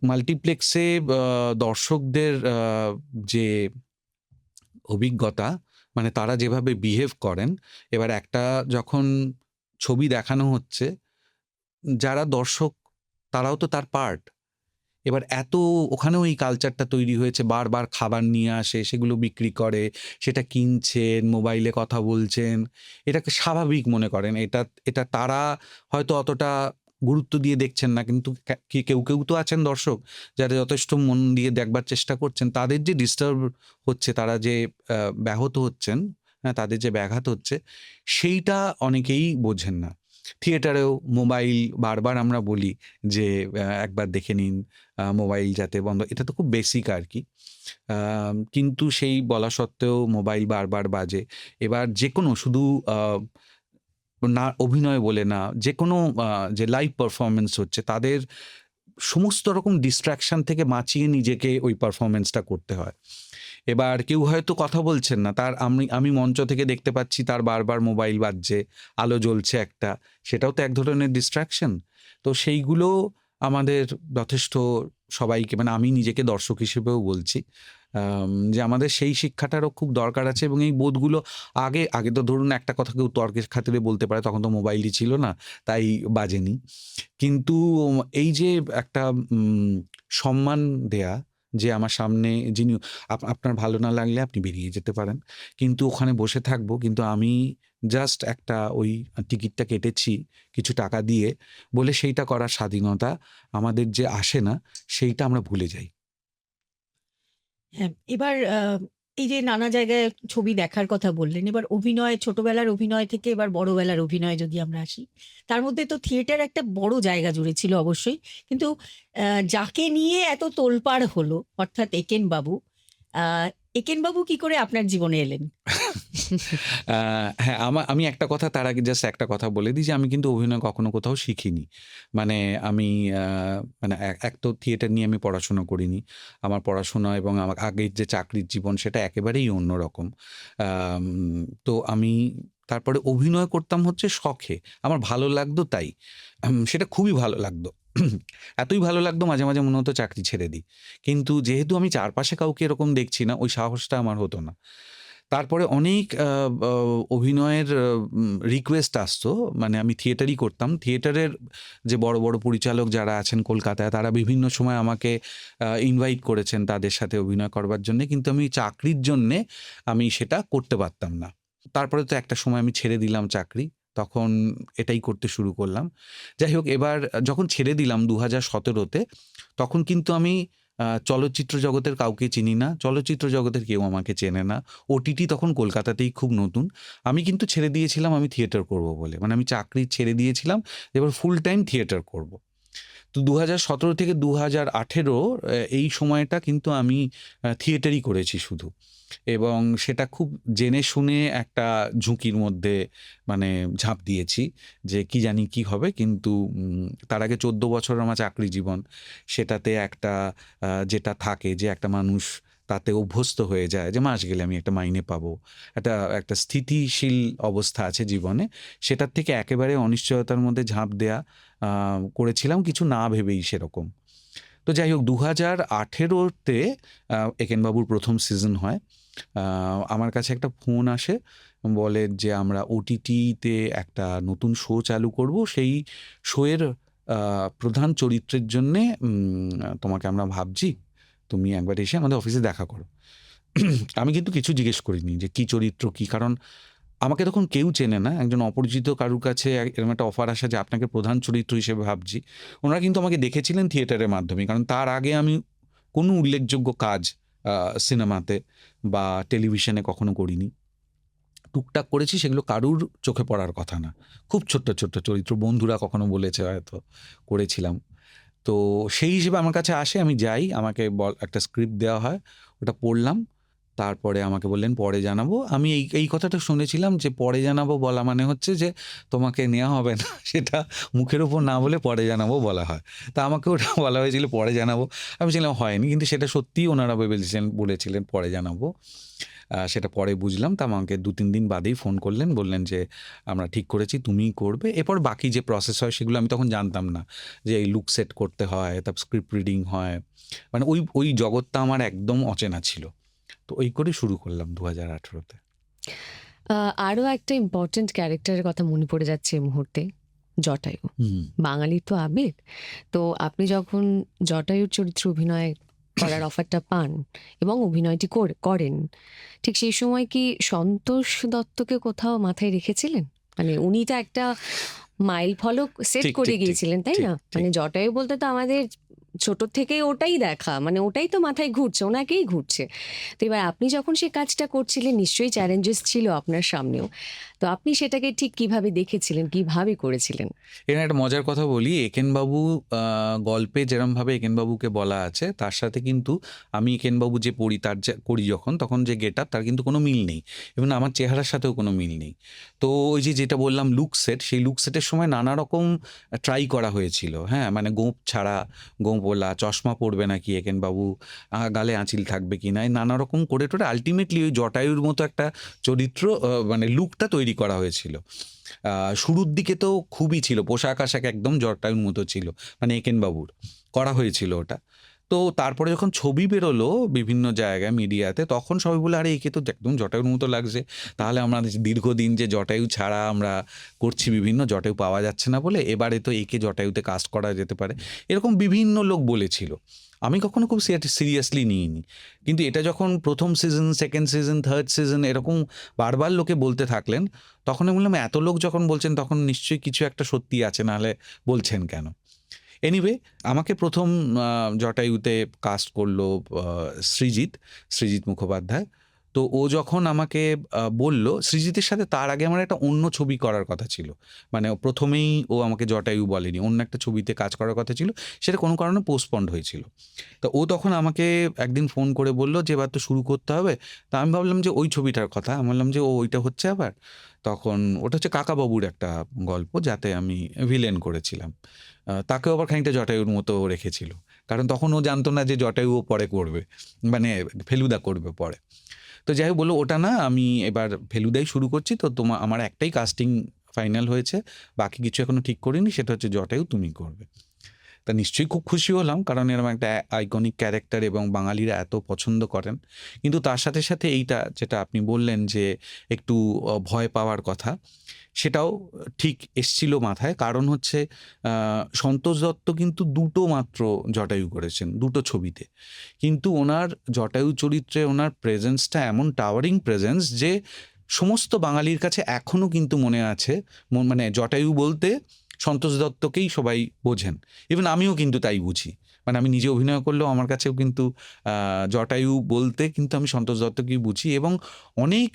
মাল্টিপ্লেক্সে দর্শকদের যে অভিজ্ঞতা, মানে তারা যেভাবে বিহেভ করেন, এবার একটা যখন ছবি দেখানো হচ্ছে, যারা দর্শক তারাও তো তার পার্ট। এবার ওখানেও এই কালচারটা তৈরি হয়েছে, বারবার খাবার নিয়ে আসে, সেগুলো বিক্রি করে, সেটা কিনছেন, মোবাইলে কথা বলছেন। এটাকে স্বাভাবিক মনে করেন। এটা তারা হয়তো অতটা গুরুত্ব দিয়ে দেখছেন না। কিন্তু কেউ তো আছেন দর্শক যারা যথেষ্ট মন দিয়ে দেখবার চেষ্টা করছেন। তাদের যে ডিস্টার্ব হচ্ছে, তারা যে ব্যাহত হচ্ছেন হ্যাঁ, তাদের যে ব্যাঘাত হচ্ছে সেইটা অনেকেই বোঝেন না। থিয়েটারেও মোবাইল বারবার আমরা বলি যে একবার দেখে নিন, মোবাইল যাতে বন্ধ, এটা তো খুব বেসিক আর কি। কিন্তু সেই বলা সত্ত্বেও মোবাইল বারবার বাজে। এবার যেকোনো শুধু না অভিনয় বলে না, যেকোনো যে লাইভ পারফরম্যান্স হচ্ছে তাদের সমস্ত রকম ডিস্ট্রাকশন থেকে বাঁচিয়ে নিজেকে ওই পারফরম্যান্সটা করতে হয়। এবার কেউ হয়তো কথা বলছেন না, তার আমি মঞ্চ থেকে দেখতে পাচ্ছি তার বারবার মোবাইল বাজছে, আলো জ্বলছে একটা, সেটাও তো এক ধরনের ডিস্ট্রাকশন। তো সেইগুলো আমাদের যথেষ্ট সবাইকে, মানে আমি নিজেকে দর্শক হিসেবেও বলছি যে আমাদের সেই শিক্ষাটারও খুব দরকার আছে। এবং এই বোধগুলো আগে আগে তো ধরুন একটা কথা কেউ তর্কের খাতিরে বলতে পারে, তখন তো মোবাইলই ছিল না, তাই বাজেনি। কিন্তু এই যে একটা সম্মান দেয়া, যে আমার সামনে যিনি, আপনার ভালো না লাগলে আপনি বেরিয়ে যেতে পারেন, কিন্তু ওখানে বসে থাকবো, কিন্তু আমি জাস্ট একটা ওই টিকিটটা কেটেছি কিছু টাকা দিয়ে বলে, সেইটা করার স্বাধীনতা আমাদের যে আসে না, সেইটা আমরা ভুলে যাই। হ্যাঁ, এবার এই যে নানা জায়গায় ছবি দেখার কথা বললেন, এবার অভিনয়, ছোটবেলার অভিনয় থেকে এবার বড়বেলার অভিনয় যদি আমরা আসি, তার মধ্যে তো থিয়েটার একটা বড় জায়গা জুড়ে ছিল অবশ্যই। কিন্তু যাকে নিয়ে এত তোলপাড় হলো, অর্থাৎ একেন বাবু, একেন বাবু কি করে আপনার জীবনে এলেন? হ্যাঁ, আমি একটা কথা, তার আগে জাস্ট একটা কথা বলে দিই যে আমি কিন্তু অভিনয় কখনো কোথাও শিখিনি। মানে আমি মানে এক তো থিয়েটার নিয়ে আমি পড়াশোনা করিনি। আমার পড়াশোনা এবং আমার আগের যে চাকরির জীবন সেটা একেবারেই অন্যরকম। আম তো আমি তারপরে অভিনয় করতাম হচ্ছে শখে। আমার ভালো লাগতো তাই। সেটা খুবই ভালো লাগতো। এতই ভালো লাগতো মাঝে, মাঝে মনে হতো চাকরি ছেড়ে দিই। কিন্তু যেহেতু আমি চারপাশে কাউকে এরকম দেখছি না, ওই সাহসটা আমার হতো না। তারপরে অনেক আ অভিনয়ের রিকোয়েস্ট আসতো। মানে আমি থিয়েটারই করতাম। থিয়েটারের যে বড়, বড় পরিচালক যারা আছেন কলকাতায়, তারা বিভিন্ন সময় আমাকে ইনভাইট করেছেন তাদের সাথে অভিনয় করবার জন্যে। কিন্তু আমি চাকরির জন্যে আমি সেটা করতে পারতাম না। তারপরে তো একটা সময় আমি ছেড়ে দিলাম চাকরি। তখন এটাই করতে শুরু করলাম। যাই হোক, এবার যখন ছেড়ে দিলাম ২০১৭ তে, তখন কিন্তু আমি চলচ্চিত্র জগতের কাউকে চিনি না। চলচ্চিত্র জগতের কেউ আমাকে চেনে না। ওটিটি তখন কলকাতাতেই খুব নতুন। আমি কিন্তু ছেড়ে দিয়েছিলাম আমি থিয়েটার করব বলে। মানে আমি চাকরি ছেড়ে দিয়েছিলাম, এবার ফুল টাইম থিয়েটার করব। তো ২০১৭ থেকে ২০১৮ এই সময়টা কিন্তু আমি থিয়েটারই করেছি শুধু। এবং সেটা খুব জেনে শুনে একটা ঝুঁকির মধ্যে মানে ঝাঁপ দিয়েছি যে কি জানি কি হবে। কিন্তু তার আগে ১৪ বছর আমার চাকরি জীবন। সেটাতে একটা যেটা থাকে যে একটা মানুষ তাতে অভ্যস্ত হয়ে যায় যে মাস গেলে আমি একটা মাইনে পাবো। একটা স্থিতিশীল অবস্থা আছে জীবনে। সেটার থেকে একেবারে অনিশ্চয়তার মধ্যে ঝাঁপ দেয়া করেছিলাম কিছু না ভেবেই সেরকম। তো যাই হোক, ২০১৮ তে একেনবাবুর ১ম সিজন হয়। আমার কাছে একটা ফোন আসে। বলে যে আমরা ওটিটিতে একটা নতুন শো চালু করব। সেই শোয়ের প্রধান চরিত্রের জন্যে তোমাকে আমরা ভাবছি। তুমি একবার এসে আমাদের অফিসে দেখা করো। আমি কিন্তু কিছু জিজ্ঞেস করিনি যে কি চরিত্র কি, কারণ আমাকে তখন কেউ চেনে না। একজন অপরিচিত কারুর কাছে এরকম একটা অফার আসা যে আপনাকে প্রধান চরিত্র হিসেবে ভাবছি। ওনারা কিন্তু আমাকে দেখেছিলেন থিয়েটারের মাধ্যমে, কারণ তার আগে আমি কোনো উল্লেখযোগ্য কাজ সিনেমাতে বা টেলিভিশনে কখনো করিনি। টুকটাক করেছি, সেগুলো কারুর চোখে পড়ার কথা না। খুব ছোট্ট, ছোট্ট চরিত্র, বন্ধুরা কখনো বলেছে হয়তো করেছিলাম। তো সেই হিসেবে আমার কাছে আসে, আমি যাই, আমাকে একটা স্ক্রিপ্ট দেওয়া হয়, ওটা পড়লাম। তারপরে আমাকে বললেন পরে জানাবো। আমি এই কথাটা শুনেছিলাম যে পরে জানাবো বলা মানে হচ্ছে যে তোমাকে নেওয়া হবে না। সেটা মুখের উপর না বলে পরে জানাবো বলা হয়। তা আমাকে ওটা বলা হয়েছিল পরে জানাবো। আমি বলছিলাম হয়নি, কিন্তু সেটা সত্যিই ওনারা বলেছিলেন পরে জানাবো। সেটা পরে বুঝলাম। তা আমাকে ২-৩ দিন বাদেই ফোন করলেন, বললেন যে আমরা ঠিক করেছি তুমিই করবে। এরপর বাকি যে প্রসেস হয় সেগুলো আমি তখন জানতাম না, যে এই লুক সেট করতে হয়, তারপর স্ক্রিপ্ট রিডিং হয়। মানে ওই জগৎটা আমার একদম অচেনা ছিল। তো এই করে শুরু করলাম ২০১৮ তে। আরও একটা ইম্পর্ট্যান্ট ক্যারেক্টারের কথা মনে পড়ে যাচ্ছে এই মুহূর্তে, জটায়ু। বাঙালির তো আবেগ। তো আপনি যখন জটায়ুর চরিত্রে অভিনয় করার অফারটা পান এবং অভিনয়টি করেন, ঠিক সেই সময় কি সন্তোষ দত্তকে কোথাও মাথায় রেখেছিলেন? মানে উনি তো একটা মাইল ফলক সেট ঠিক, করে ঠিক, ঠিক, গিয়েছিলেন, তাই ঠিক, না? ঠিক। মানে জটায়ু বলতে তো আমাদের ছোট থেকে ওটাই দেখা, মানে ওটাই তো মাথায় ঘুরছে, ওনাকেই ঘুরছে। তো এবার আপনি যখন সেই কাজটা করছিলেন নিশ্চয়ই চ্যালেঞ্জেস ছিল আপনার সামনেও। তো আপনি সেটাকে ঠিক কিভাবে দেখেছিলেন, কিভাবে করেছিলেন? এখানে একটা মজার কথা বলি, একেনবাবু গল্পে যেরমভাবে একেনবাবুকে বলা আছে তার সাথে কিন্তু আমি একেনবাবু যে পড়ি তার করি যখন, তখন যে গেট আপ তার কিন্তু কোনো মিল নেই, এবং আমার চেহারার সাথেও কোনো মিল নেই। তো ওই যেটা বললাম লুক সেট, সেই লুক সেটের সময় নানা রকম ট্রাই করা হয়েছিল। হ্যাঁ, মানে গোঁপ ছাড়া, গোঁপওয়ালা, চশমা পরবে নাকি একেনবাবু, গালে আঁচিল থাকবে কি না, এই নানা রকম করে টোরে আলটিমেটলি ওই জটায়ুর মতো একটা চরিত্র, মানে লুকটা তৈরি করা হয়েছিল। শুরুর দিকে তো খুবই ছিল, পোশাক আশাক একদম জটায়ুর মতো ছিল, মানে একেনবাবুর করা হয়েছিল ওটা। তো তারপরে যখন ছবি বেরোলো বিভিন্ন জায়গায় মিডিয়াতে, তখন সবাই বলে আরে একে তো একদম জটায়ুর মতো লাগছে। তাহলে আমরা দীর্ঘদিন যে জটায়ু ছাড়া আমরা করছি, বিভিন্ন জটায়ু পাওয়া যাচ্ছে না বলে, এবারে তো একে জটায়ুতে কাস্ট করা যেতে পারে, এরকম বিভিন্ন লোক বলেছিল। আমি কখনো খুব সিরিয়াসলি নিইনি, কিন্তু এটা যখন প্রথম season, second season, third season এরকম বারবার লোকে বলতে থাকলেন, তখন আমি বললাম এত লোক যখন বলছেন তখন নিশ্চয়ই কিছু একটা সত্যি আছে, নাহলে বলছেন কেন। এনিওয়ে, আমাকে প্রথম জটায়ুতে কাস্ট করলো সৃজিত মুখোপাধ্যায়। তো ও যখন আমাকে বলল, সৃজিতের সাথে তার আগে আমার একটা অন্য ছবি করার কথা ছিল, মানে প্রথমেই ও আমাকে জটায়ু বলেনি, অন্য একটা ছবিতে কাজ করার কথা ছিল, সেটা কোনো কারণে পোস্টপন্ড হয়েছিল। তো ও তখন আমাকে একদিন ফোন করে বলল যে এবার তো শুরু করতে হবে। তা আমি ভাবলাম যে ওই ছবিটার কথা, আমি বললাম যে ওইটা হচ্ছে আবার। তখন ওটা হচ্ছে কাকাবাবুর একটা গল্প, যাতে আমি ভিলেন করেছিলাম। তাকেও আবার খানিকটা জটায়ুর মতো রেখেছিল, কারণ তখন ও জানতো না যে জটায়ু ও পরে করবে, মানে ফেলুদা করবে পরে। তো যাই হোক, বললো ওটা না, আমি এবার ফেলুদাই শুরু করছি, তো আমার একটাই কাস্টিং ফাইনাল হয়েছে, বাকি কিছু এখনো ঠিক করিনি, সেটা হচ্ছে জটায়ু তুমি করবে। তা নিশ্চয়ই খুব খুশি হলাম, কারণ এরকম একটা আইকনিক ক্যারেক্টার এবং বাঙালিরা এত পছন্দ করেন। কিন্তু তার সাথে সাথে এইটা যেটা আপনি বললেন যে একটু ভয় পাওয়ার কথা, সেটাও ঠিক এসছিল মাথায়। কারণ হচ্ছে সন্তোষ দত্ত কিন্তু দুটো মাত্র জটায়ু করেছেন, দুটো ছবিতে, কিন্তু ওনার জটায়ু চরিত্রে ওনার প্রেজেন্সটা এমন টাওয়ারিং প্রেজেন্স যে সমস্ত বাঙালির কাছে এখনও কিন্তু মনে আছে। মানে জটায়ু বলতে সন্তোষ দত্তকেই সবাই বোঝেন, ইভেন আমিও কিন্তু তাই বুঝি। মানে আমি নিজে অভিনয় করলেও আমার কাছেও কিন্তু জটায়ু বলতে কিন্তু আমি সন্তোষ দত্তকেই বুঝি। এবং অনেক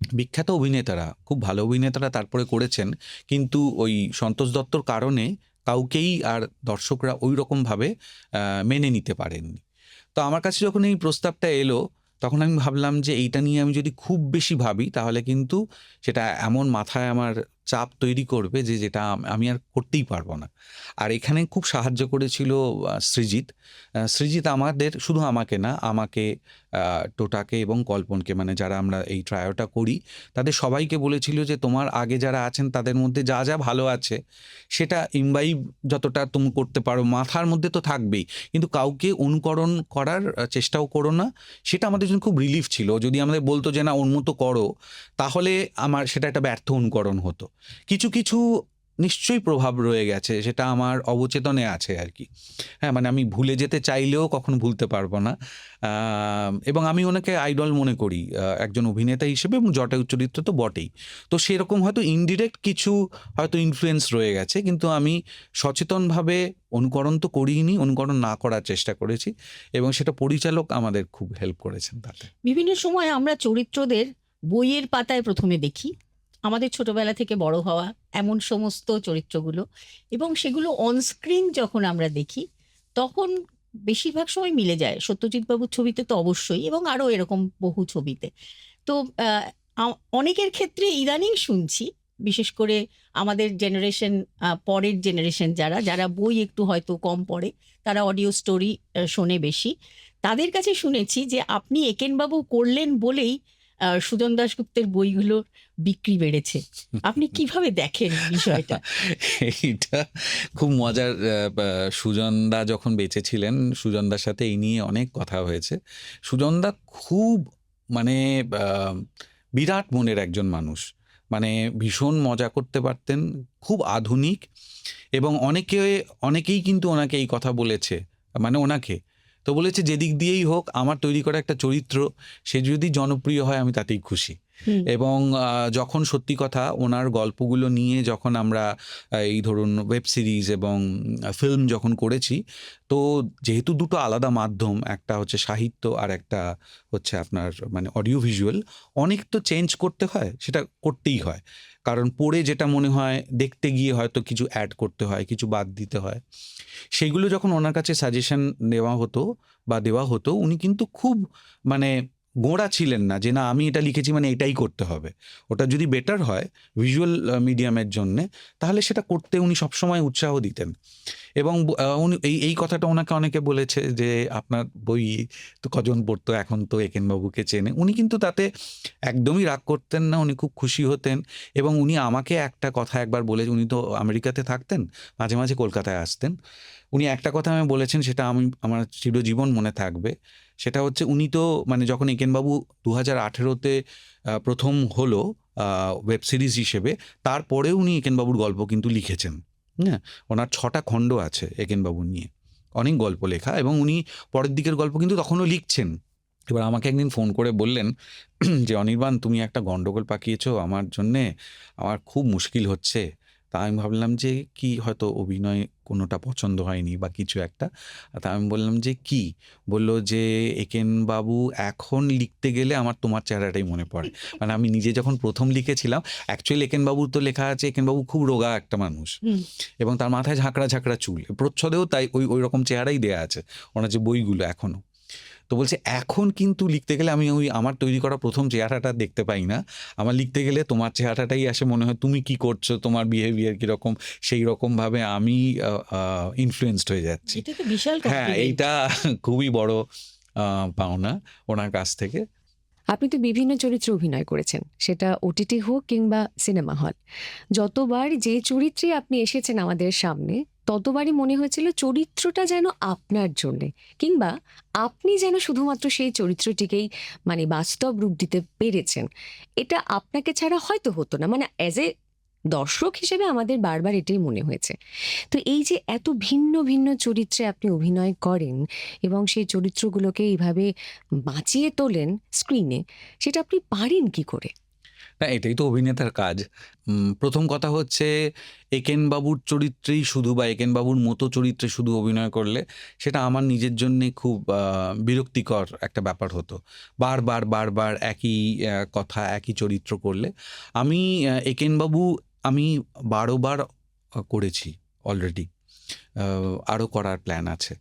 বিখ্যাত অভিনেতারা, খুব ভালো অভিনেতারা তারপরে করেছেন, কিন্তু ওই সন্তোষ দত্তর কারণে কাউকেই আর দর্শকরা ওই রকমভাবে মেনে নিতে পারেননি। তো আমার কাছে যখন এই প্রস্তাবটা এলো, তখন আমি ভাবলাম যে এইটা নিয়ে আমি যদি খুব বেশি ভাবি, তাহলে কিন্তু সেটা এমন মাথায় আমার চাপ তৈরি করবে যে যেটা আমি আর করতেই পারবো না। আর এখানে খুব সাহায্য করেছিল সৃজিত আমাদের, শুধু আমাকে না, আমাকে, টোটাকে এবং কল্পনকে, মানে যারা আমরা এই ট্রায়োটা করি তাদের সবাইকে বলেছিল যে তোমার আগে যারা আছেন তাদের মধ্যে যা যা ভালো আছে সেটা ইমবাইব যতটা তুমি করতে পারো, মাথার মধ্যে তো থাকবেই, কিন্তু কাউকে অনুকরণ করার চেষ্টাও করো না। সেটা আমাদের জন্য খুব রিলিফ ছিল। যদি আমাদের বলতো যে না ওর মতো করো, তাহলে আমার সেটা একটা ব্যর্থ অনুকরণ হতো। কিছু কিছু নিশ্চয়ই প্রভাব রয়ে গেছে, সেটা আমার অবচেতনে আছে আর কি। হ্যাঁ, মানে আমি ভুলে যেতে চাইলেও কখনো ভুলতে পারবো না। এবং আমি ওনাকে আইডল মনে করি একজন অভিনেতা হিসেবে, এবং জটায়ু চরিত্র তো বটেই। তো সেরকম হয়তো ইনডিরেক্ট কিছু হয়তো ইনফ্লুয়েন্স রয়ে গেছে, কিন্তু আমি সচেতনভাবে অনুকরণ তো করিনি, অনুকরণ না করার চেষ্টা করেছি, এবং সেটা পরিচালক আমাদের খুব হেল্প করেছেন তাতে। বিভিন্ন সময় আমরা চরিত্রদের বইয়ের পাতায় প্রথমে দেখি, আমাদের ছোটবেলা থেকে বড় হওয়া এমন সমস্ত চরিত্রগুলো, এবং সেগুলো অনস্ক্রিন যখন আমরা দেখি তখন বেশিরভাগ সময় মিলে যায়। সত্যজিৎ বাবুর ছবিতে তো অবশ্যই, এবং আরও এরকম বহু ছবিতে। তো অনেকের ক্ষেত্রে ইদানিং শুনছি, বিশেষ করে আমাদের জেনারেশন, পরের জেনারেশন যারা যারা বই একটু হয়তো কম পড়ে, তারা অডিও স্টোরি শোনে বেশি, তাদের কাছে শুনেছি যে আপনি একেনবাবু করলেন বলেই সুজন দাশগুপ্তের বইগুলোর বিক্রি বেড়েছে। আপনি কিভাবে দেখেন বিষয়টা? এইটা খুব মজার। সুজনদা যখন বেঁচে ছিলেন, সুজনদার সাথে এই নিয়ে অনেক কথা হয়েছে। সুজনদা খুব, মানে বিরাট মনের একজন মানুষ, মানে ভীষণ মজা করতে পারতেন, খুব আধুনিক। এবং অনেকেই কিন্তু ওনাকে এই কথা বলেছে, মানে ওনাকে তো বলেছে যেদিক দিয়েই হোক আমার তৈরি করা একটা চরিত্র, সে যদি জনপ্রিয় হয় আমি তাতেই খুশি। হুম। এবং যখন সত্যি কথা ওনার গল্পগুলো নিয়ে যখন আমরা এই ধরুন ওয়েব সিরিজ এবং ফিল্ম যখন করেছি, তো যেহেতু দুটো আলাদা মাধ্যম, একটা হচ্ছে সাহিত্য আর একটা হচ্ছে আপনার মানে অডিও ভিজুয়াল, অনেক তো চেঞ্জ করতে হয়, সেটা করতেই হয়। কারণ পড়ে যেটা মনে হয় দেখতে গিয়ে হয়তো কিছু অ্যাড করতে হয়, কিছু বাদ দিতে হয়। সেইগুলো যখন ওনার কাছে সাজেশন নেওয়া হতো বা দেওয়া হতো, উনি কিন্তু খুব মানে গোঁড়া ছিলেন না যে না আমি এটা লিখেছি মানে এটাই করতে হবে। ওটা যদি বেটার হয় ভিজুয়াল মিডিয়ামের জন্যে, তাহলে সেটা করতে উনি সবসময় উৎসাহ দিতেন। এবং উনি এই কথাটা ওনাকে অনেকে বলেছে যে আপনার বই তো কজন পড়তো, এখন তো একেনবাবুকে চেনে। উনি কিন্তু তাতে একদমই রাগ করতেন না, উনি খুব খুশি হতেন। এবং উনি আমাকে একটা কথা একবার বলে, উনি তো আমেরিকাতে থাকতেন, মাঝে মাঝে কলকাতায় আসতেন। উনি একটা কথা আমি বলেছেন, সেটা আমার চিরজীবন মনে থাকবে। সেটা হচ্ছে উনি তো মানে যখন একেনবাবু 2018-তে প্রথম হলো ওয়েব সিরিজ হিসেবে, তারপরেও উনি একেনবাবুর গল্প কিন্তু লিখেছেন। হ্যাঁ, ওনার 6টা খণ্ড আছে একেনবাবু নিয়ে, অনেক গল্প লেখা, এবং উনি পরের দিকের গল্প কিন্তু তখনও লিখছেন। এবার আমাকে একদিন ফোন করে বললেন যে অনির্বাণ, তুমি একটা গন্ডগোল পাকিয়েছো আমার জন্যে, আমার খুব মুশকিল হচ্ছে। তা আমি ভাবলাম যে কি, হয়তো অভিনয় কোনোটা পছন্দ হয়নি বা কিছু একটা। তা আমি বললাম যে কি? বলল যে একেনবাবু এখন লিখতে গেলে আমার তোমার চেহারাটাই মনে পড়ে। মানে আমি নিজে যখন প্রথম লিখেছিলাম, অ্যাকচুয়ালি একেনবাবুর তো লেখা আছে একেনবাবু খুব রোগা একটা মানুষ, হুম। এবং তার মাথায় ঝাঁকড়া ঝাঁকড়া চুল, প্রচ্ছদেও তাই ওই রকম চেহারাই দেয়া আছে ওনার যে বইগুলো এখনো। তো বলছে এখন কিন্তু লিখতে গেলে আমি ওই আমার তৈরি করা প্রথম চেহারাটা দেখতে পাই না, আমার লিখতে গেলে তোমার চেহারাটাই আসে, মনে হয় তুমি কি করছো, তোমার বিহেভিয়ার কিরকম, সেই রকম ভাবে আমি ইনফ্লুয়েন্সড হয়ে যাচ্ছি। এটা তো বিশাল হ্যাঁ, কমপ্লিমেন্ট। এইটা খুবই বড় পাওনা ওনার কাছ থেকে। আপনি তো বিভিন্ন চরিত্রে অভিনয় করেছেন, সেটা ওটিটি হোক কিংবা সিনেমা হল। যতবার যে চরিত্রে আপনি এসেছেন আমাদের সামনে, ততবারই মনে হয়েছিল চরিত্রটা যেন আপনার জন্যে, কিংবা আপনি যেন শুধুমাত্র সেই চরিত্রটিকেই মানে বাস্তব রূপ দিতে পেরেছেন। এটা আপনাকে ছাড়া হয়তো হতো না, মানে অ্যাজ এ দর্শক হিসেবে আমাদের বারবার এটাই মনে হয়েছে। তো এই যে এত ভিন্ন ভিন্ন চরিত্রে আপনি অভিনয় করেন এবং সেই চরিত্রগুলোকে এইভাবে বাঁচিয়ে তোলেন স্ক্রিনে, সেটা আপনি পারেন কি করে? না, এটাই তো অভিনেতার কাজ। প্রথম কথা হচ্ছে একেনবাবুর চরিত্রেই শুধু বা একেনবাবুর মতো চরিত্রে শুধু অভিনয় করলে সেটা আমার নিজের জন্যে খুব বিরক্তিকর একটা ব্যাপার হতো। বারবার, বারবার একই কথা, একই চরিত্র করলে। আমি একেনবাবু আমি ১২ বার করেছি অলরেডি। আরও করার প্ল্যান আছে।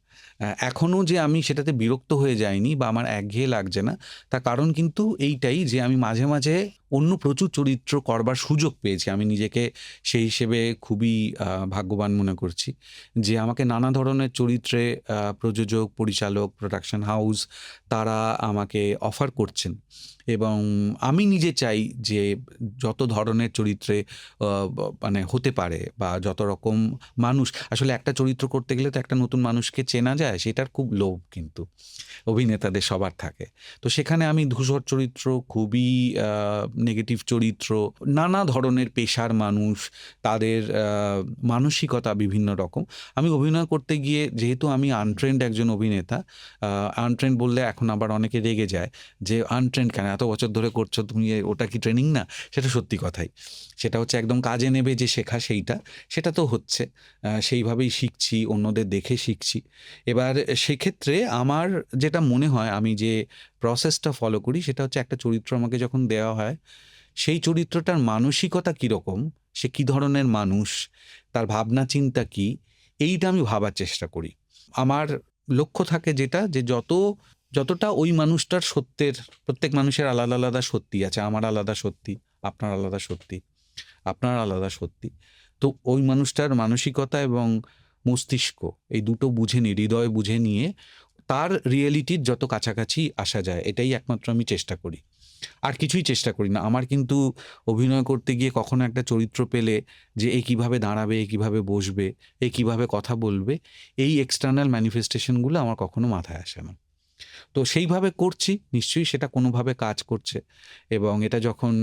এখনও যে আমি সেটাতে বিরক্ত হয়ে যাইনি বা আমার একঘেয়ে লাগছে না, তার কারণ কিন্তু এইটাই যে আমি মাঝে মাঝে অন্য প্রচুর চরিত্র করবার সুযোগ পেয়েছি। আমি নিজেকে সেই হিসেবে খুবই ভাগ্যবান মনে করছি যে আমাকে নানা ধরনের চরিত্রে প্রযোজক, পরিচালক, প্রোডাকশন হাউস তারা আমাকে অফার করছেন, এবং আমি নিজে চাই যে যত ধরনের চরিত্রে মানে হতে পারে বা যত রকম মানুষ, আসলে একটা চরিত্র করতে গেলে তো একটা নতুন মানুষকে চেনা যায়, সেটার খুব লোভ কিন্তু অভিনেতাদের সবার থাকে। তো সেখানে আমি ধূসর চরিত্র, খুবই নেগেটিভ চরিত্র, নানা ধরনের পেশার মানুষ, তাদের মানসিকতা বিভিন্ন রকম। আমি অভিনয় করতে গিয়ে, যেহেতু আমি আনট্রেন্ড একজন অভিনেতা, আনট্রেন্ড বললে এখন আবার অনেকে রেগে যায় যে আনট্রেন্ড কেন, এত বছর ধরে করছো তুমি, ওটা কি ট্রেনিং না? সেটা সত্যি কথাই, সেটা হচ্ছে একদম কাজে নেবে যে শেখা, সেটা তো হচ্ছে, সেইভাবেই শিখছি, অন্যদের দেখে শিখছি। এবার সেক্ষেত্রে আমার যেটা মনে হয়, আমি যে প্রসেসটা ফলো করি সেটা হচ্ছে একটা চরিত্র আমাকে যখন দেওয়া হয়, সেই চরিত্রটার মানসিকতা কীরকম, সে কী ধরনের মানুষ, তার ভাবনা চিন্তা কী, এইটা আমি ভাবার চেষ্টা করি। আমার লক্ষ্য থাকে যেটা, যে যতটা ওই মানুষটার সত্যের, প্রত্যেক মানুষের আলাদা আলাদা সত্যি আছে, আমার আলাদা সত্যি, আপনার আলাদা সত্যি, আপনার আলাদা সত্যি। তো ওই মানুষটার মানসিকতা এবং মস্তিষ্ক, এই দুটো বুঝে নিয়ে, হৃদয় বুঝে নিয়ে তার রিয়েলিটির যত কাছাকাছি আসা যায়, এটাই একমাত্র আমি চেষ্টা করি। আর কিছুই চেষ্টা করি না। আমার কিন্তু অভিনয় করতে গিয়ে কখনো একটা চরিত্র পেলে যে এ কীভাবে দাঁড়াবে, এ কীভাবে বসবে, এ কীভাবে কথা বলবে, এই এক্সটার্নাল ম্যানিফেস্টেশনগুলো আমার কখনো মাথায় আসে না। তো সেইভাবে করছি, নিশ্চয়ই সেটা কোনোভাবে কাজ করছে, এবং এটা যখন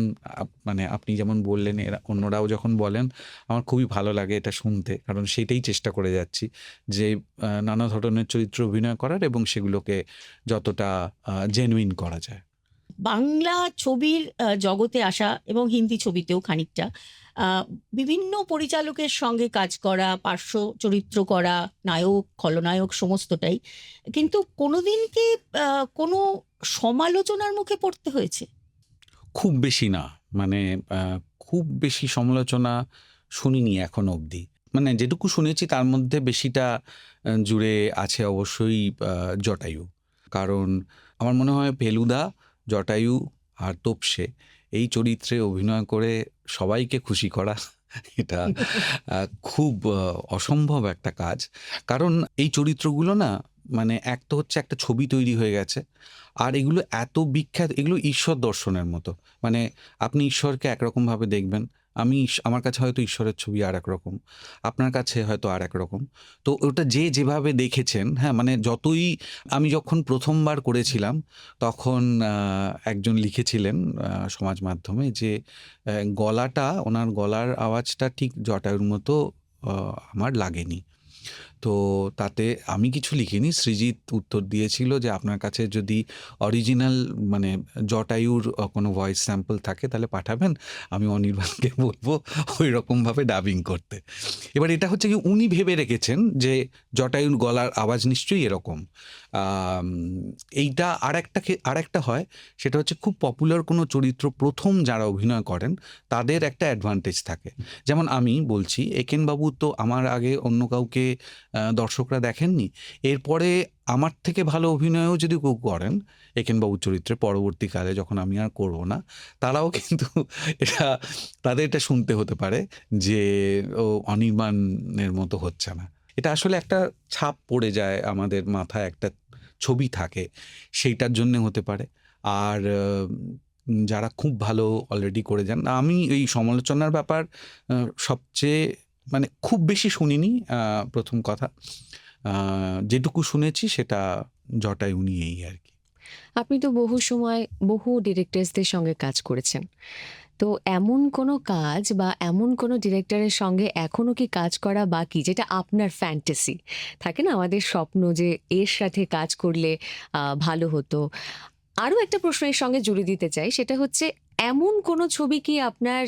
মানে আপনি যেমন বললেন, এরা অন্যরাও যখন বলেন, আমার খুবই ভালো লাগে এটা শুনতে, কারণ সেটাই চেষ্টা করে যাচ্ছি যে নানা ধরনের চরিত্র অভিনয় করার এবং সেগুলোকে যতটা জেনুইন করা যায়। বাংলা ছবির জগতে আসা এবং হিন্দি ছবিতেও খানিকটা আহ, বিভিন্ন পরিচালকের সঙ্গে কাজ করা, পার্শ্ব চরিত্র করা, নায়ক খলনায়ক সমস্তটাই, কিন্তু কোনোদিন কি কোনো সমালোচনার মুখে পড়তে হয়েছে? খুব বেশি না, মানে খুব বেশি সমালোচনা শুনিনি এখনো অবধি। মানে যেটুকু শুনেছি তার মধ্যে বেশিটা জুড়ে আছে অবশ্যই জটায়ু। কারণ আমার মনে হয় ফেলুদা, জটায়ু আর তোপসে এই চরিত্রে অভিনয় করে সবাইকে খুশি করা এটা খুব অসম্ভব একটা কাজ। কারণ এই চরিত্রগুলো না, মানে এক তো হচ্ছে একটা ছবি তৈরি হয়ে গেছে, আর এগুলো এত বিখ্যাত, এগুলো ঈশ্বর দর্শনের মতো। মানে আপনি ঈশ্বরকে একরকমভাবে দেখবেন, আমার কাছে হয়তো ঈশ্বরের ছবি আর এক রকম, আপনার কাছে হয়তো আর এক রকম। তো ওটা যে যেভাবে দেখেছেন, হ্যাঁ, মানে যতই, আমি যখন প্রথমবার করেছিলাম তখন একজন লিখেছিলেন সমাজ মাধ্যমে যে গলাটা, ওনার গলার আওয়াজটা ঠিক জটায়ুর মতো আমার লাগেনি। তো তাতে আমি কিছু লিখিনি, সৃজিত উত্তর দিয়েছিল যে আপনার কাছে যদি অরিজিনাল মানে জটায়ুর কোনো ভয়েস স্যাম্পল থাকে তাহলে পাঠাবেন, আমি অনির্বাণকে বলবো ওই রকমভাবে ডাবিং করতে। এবার এটা হচ্ছে কি, উনি ভেবে রেখেছেন যে জটায়ুর গলার আওয়াজ নিশ্চয়ই এরকম। আম, এইটা আর একটা হয়, সেটা হচ্ছে খুব পপুলার কোনো চরিত্র প্রথম যারা অভিনয় করেন তাদের একটা অ্যাডভান্টেজ থাকে। যেমন আমি বলছি, একেনবাবু তো আমার আগে অন্য কাউকে দর্শকরা দেখেননি, এরপরে আমার থেকে ভালো অভিনয়ও যদি কেউ করেন একেনবাবুর চরিত্রে পরবর্তীকালে যখন আমি আর করবো না, তারাও কিন্তু এটা, তাদের এটা শুনতে হতে পারে যে ও অনির্বাণের মতো হচ্ছে না। এটা আসলে একটা ছাপ পড়ে যায় আমাদের মাথায়, একটা ছবি থাকে, সেইটার জন্য হতে পারে। আর যারা খুব ভালো অলরেডি করে যান, আমি এই সমালোচনার ব্যাপার সবচেয়ে মানে খুব বেশি শুনিনি, প্রথম কথা। যেটুকু শুনেছি সেটা জটায়ু নিয়েই আর কি। আপনি তো বহু সময় বহু ডিরেক্টরসদের সঙ্গে কাজ করেছেন। তো এমন কোনো কাজ বা এমন কোনো ডিরেক্টরের সঙ্গে এখনো কি কাজ করা বাকি, যেটা আপনার ফ্যান্টাসি থাকে না, আমাদের স্বপ্ন যে এর সাথে কাজ করলে ভালো হতো? আরও একটা প্রশ্ন এর সঙ্গে জুড়ে দিতে চাই, সেটা হচ্ছে এমন কোনো ছবি কি আপনার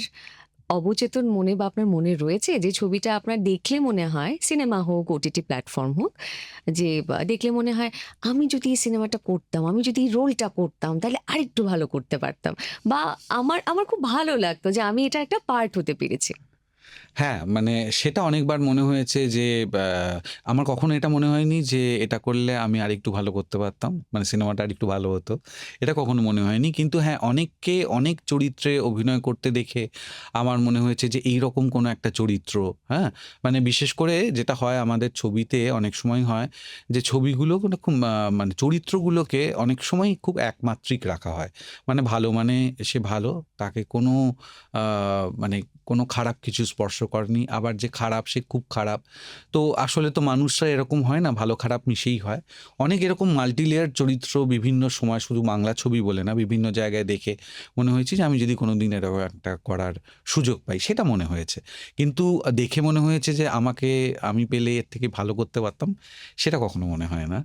অবচেতন মনে বা আপনার মনে রয়েছে, যে ছবিটা আপনার দেখলে মনে হয়, সিনেমা হোক ওটিটি প্ল্যাটফর্ম হোক, যে দেখলে মনে হয় আমি যদি এই সিনেমাটা করতাম, আমি যদি এই রোলটা করতাম, তাহলে আরেকটু ভালো করতে পারতাম, বা আমার আমার খুব ভালো লাগতো যে আমি এটা একটা পার্ট হতে পেরেছি? হ্যাঁ, মানে সেটা অনেকবার মনে হয়েছে যে আমার কখনো এটা মনে হয়নি যে এটা করলে আমি আরেকটু ভালো করতে পারতাম, মানে সিনেমাটা আরেকটু ভালো হতো। এটা কখনো মনে হয়নি। কিন্তু হ্যাঁ, অনেককে অনেক চরিত্রে অভিনয় করতে দেখে আমার মনে হয়েছে যে এইরকম কোনো একটা চরিত্র, হ্যাঁ? মানে বিশেষ করে যেটা হয় আমাদের ছবিতে অনেক সময় হয় যে ছবিগুলো কোনো খুব মানে চরিত্রগুলোকে অনেক সময় খুব একমাত্রিক রাখা হয়। মানে ভালো মানে সে ভালো, তাকে কোনো মানে কোনো খারাপ কিছু স্পর্শ করেনি, আবার যে খারাপ সে খুব খারাপ। তো আসলে তো মানুষরা এরকম হয় না, ভালো খারাপ মিশেই হয়। অনেক এরকম মাল্টিলেয়ার চরিত্র বিভিন্ন সময়, শুধু বাংলা ছবি বলে না, বিভিন্ন জায়গায় দেখে মনে হয়েছে যে আমি যদি কোনো দিন এরকম একটা করার সুযোগ পাই, সেটা মনে হয়েছে। কিন্তু দেখে মনে হয়েছে যে আমি পেলে এর থেকে ভালো করতে পারতাম, সেটা কখনো মনে হয় না।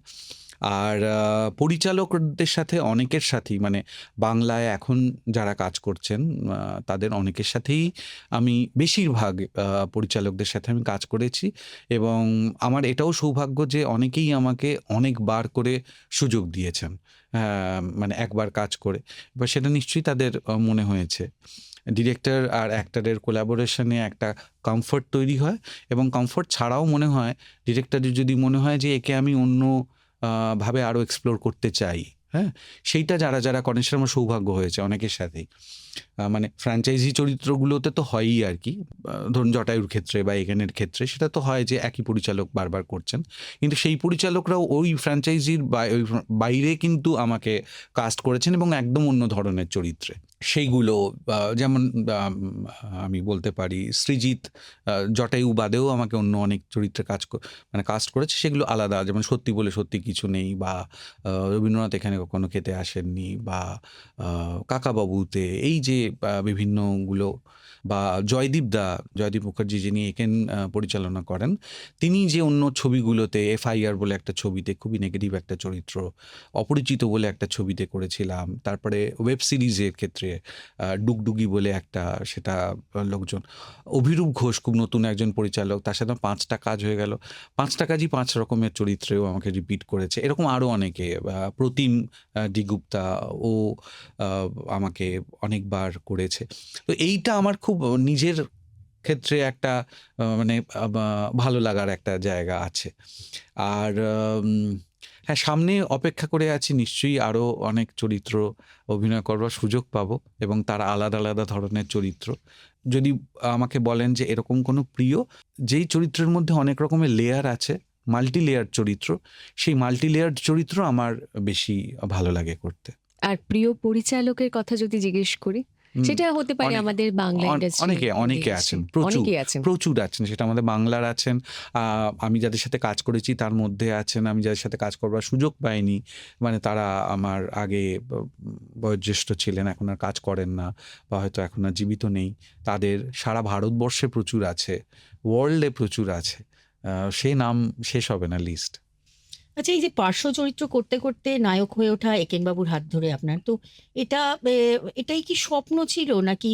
আর পরিচালকদের সাথে অনেকের সাথেই, মানে বাংলায় এখন যারা কাজ করছেন তাদের অনেকের সাথেই আমি বেশিরভাগ পরিচালকদের সাথে আমি কাজ করেছি, এবং আমার এটাও সৌভাগ্য যে অনেকেই আমাকে অনেকবার করে সুযোগ দিয়েছেন, মানে একবার কাজ করে। এবার সেটা নিশ্চয়ই তাদের মনে হয়েছে। ডিরেক্টর আর অ্যাক্টরের কোলাবোরেশনে একটা কমফর্ট তৈরি হয়, এবং কমফর্ট ছাড়াও মনে হয় ডিরেক্টরের যদি মনে হয় যে একে আমি অন্য ভাবে আরও এক্সপ্লোর করতে চাই, হ্যাঁ, সেইটা যারা যারা করেন সেটা আমার সৌভাগ্য হয়েছে অনেকের সাথেই। মানে ফ্র্যাঞ্চাইজি চরিত্রগুলোতে তো হয়ই আর কি, ধরুন জটায়ুর ক্ষেত্রে বা এখানের ক্ষেত্রে সেটা তো হয় যে একই পরিচালক বারবার করছেন, কিন্তু সেই পরিচালকরাও ওই ফ্র্যাঞ্চাইজির বাইরে কিন্তু আমাকে কাস্ট করেছেন এবং একদম অন্য ধরনের চরিত্রে। সেইগুলো যেমন আমি বলতে পারি সৃজিত জটায়ু বাদেও আমাকে অন্য অনেক চরিত্রে মানে কাস্ট করেছে, সেগুলো আলাদা, যেমন সত্যি বলে সত্যি কিছু নেই, বা রবীন্দ্রনাথ এখানে কখনো খেতে আসেননি, বা কাকাবাবুতে, এই যে বিভিন্নগুলো বা জয়দীপ মুখার্জি যিনি একেন পরিচালনা করেন, তিনি যে অন্য ছবিগুলোতে FIR বলে একটা ছবিতে খুবই নেগেটিভ একটা চরিত্র, অপরিচিত বলে একটা ছবিতে করেছিলাম, তারপরে ওয়েব সিরিজের ক্ষেত্রে ডুগডুগি বলে একটা, সেটা লোকজন, অভিরূপ ঘোষ খুব নতুন একজন পরিচালক, তার সাথে 5টা কাজ হয়ে গেল, 5টা কাজই 5 রকমের চরিত্রেও আমাকে রিপিট করেছে। এরকম আরও অনেকে, প্রতিম ডিগুপ্তা, ও আমাকে অনেকবার করেছে। তো এইটা আমার খুব নিজের ক্ষেত্রে একটা মানে ভালো লাগার একটা জায়গা আছে। আর হ্যাঁ, সামনে অপেক্ষা করে আছি, নিশ্চয়ই আরও অনেক চরিত্র অভিনয় করবার সুযোগ পাবো, এবং তারা আলাদা আলাদা ধরনের চরিত্র। যদি আমাকে বলেন যে এরকম কোনো প্রিয়, যেই চরিত্রের মধ্যে অনেক রকমের লেয়ার আছে, মাল্টি লেয়ার চরিত্র, সেই মাল্টি লেয়ার চরিত্র আমার বেশি ভালো লাগে করতে। আর প্রিয় পরিচালকের কথা যদি জিজ্ঞেস করি, সেটা হতে পারে অনেক- আমাদের বাংলা ইন্ডাস্ট্রি, অনেকে আছেন, প্রচুর আছেন, সেটা আমাদের বাংলার আছেন, আমি যাদের সাথে কাজ করেছি তার মধ্যে আছেন, আমি যাদের সাথে কাজ করবার সুযোগ পাইনি, মানে তারা আমার আগে বয়োজ্যেষ্ঠ ছিলেন, এখন আর কাজ করেন না, বা হয়তো এখন আর জীবিত নেই, তাদের সারা ভারতবর্ষে প্রচুর আছে, ওয়ার্ল্ডে প্রচুর আছে, সে নাম শেষ হবে না লিস্ট। আচ্ছা, এই যে পার্শ্ব চরিত্র করতে করতে নায়ক হয়ে ওঠা একেনবাবুর হাত ধরে আপনার, তো এটা এটাই কি স্বপ্ন ছিল, নাকি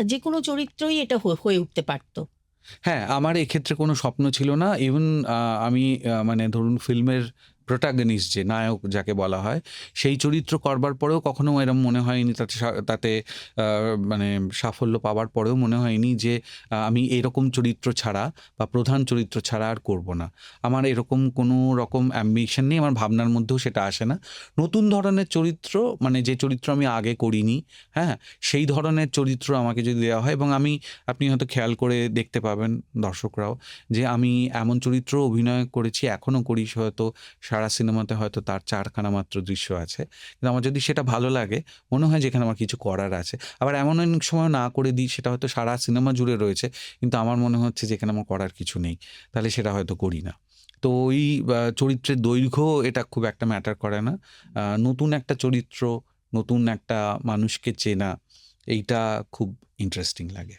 যে কোনো চরিত্রই এটা হয়ে উঠতে পারতো? হ্যাঁ, আমার এক্ষেত্রে কোনো স্বপ্ন ছিল না। ইভেন আমি মানে ধরুন ফিল্মের প্রোটাগনিস্ট, যে নায়ক যাকে বলা হয়, সেই চরিত্র করবার পরেও কখনো এরম মনে হয়নি, তাতে মানে সাফল্য পাওয়ার পরেও মনে হয়নি যে আমি এরকম চরিত্র ছাড়া বা প্রধান চরিত্র ছাড়া আর করব না। আমার এরকম কোনো রকম অ্যাম্বিশন নেই, আমার ভাবনার মধ্যেও সেটা আসে না। নতুন ধরনের চরিত্র, মানে যে চরিত্র আমি আগে করিনি, হ্যাঁ, সেই ধরনের চরিত্র আমাকে যদি দেওয়া হয়, এবং আপনি হয়তো খেয়াল করে দেখতে পাবেন, দর্শকরাও, যে আমি এমন চরিত্র অভিনয় করেছি, এখনও করি, হয়তো সারা সিনেমাতে হয়তো তার 4খানা মাত্র দৃশ্য আছে, কিন্তু আমার যদি সেটা ভালো লাগে, মনে হয় যেখানে আমার কিছু করার আছে। আবার এমন অনেক সময় না করে দিই, সেটা হয়তো সারা সিনেমা জুড়ে রয়েছে, কিন্তু আমার মনে হচ্ছে যেখানে আমার করার কিছু নেই, তাহলে সেটা হয়তো করি না। তো ওই চরিত্রের দৈর্ঘ্য এটা খুব একটা ম্যাটার করে না। নতুন একটা চরিত্র, নতুন একটা মানুষকে চেনা, এইটা খুব ইন্টারেস্টিং লাগে।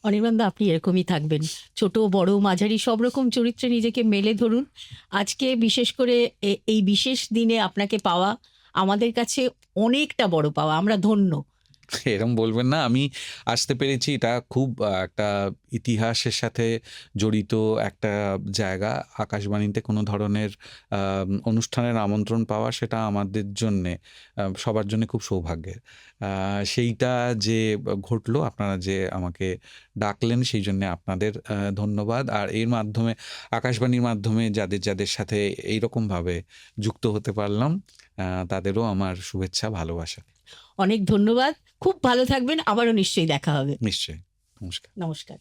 অনির্বাণদা, আপনি এরকমই থাকবেন, ছোট বড় মাঝারি সব রকম চরিত্রে নিজেকে মেলে ধরুন। আজকে বিশেষ করে এই বিশেষ দিনে আপনাকে পাওয়া আমাদের কাছে অনেকটা বড় পাওয়া, আমরা ধন্য। এরম বলবেন না, আমি আসতে পেরেছি, এটা খুব একটা ইতিহাসের সাথে জড়িত একটা জায়গা। আকাশবাণীতে কোনো ধরনের অনুষ্ঠানের আমন্ত্রণ পাওয়া, সেটা আমাদের জন্যে, সবার জন্য খুব সৌভাগ্যের। সেইটা যে ঘটলো, আপনারা যে আমাকে ডাকলেন, সেই জন্যে আপনাদের ধন্যবাদ। আর এর মাধ্যমে, আকাশবাণীর মাধ্যমে যাদের সাথে এইরকমভাবে যুক্ত হতে পারলাম, তাদেরও আমার শুভেচ্ছা, ভালোবাসা। অনেক ধন্যবাদ, খুব ভালো থাকবেন, আবারও নিশ্চয়ই দেখা হবে। নিশ্চয়ই। নমস্কার। নমস্কার।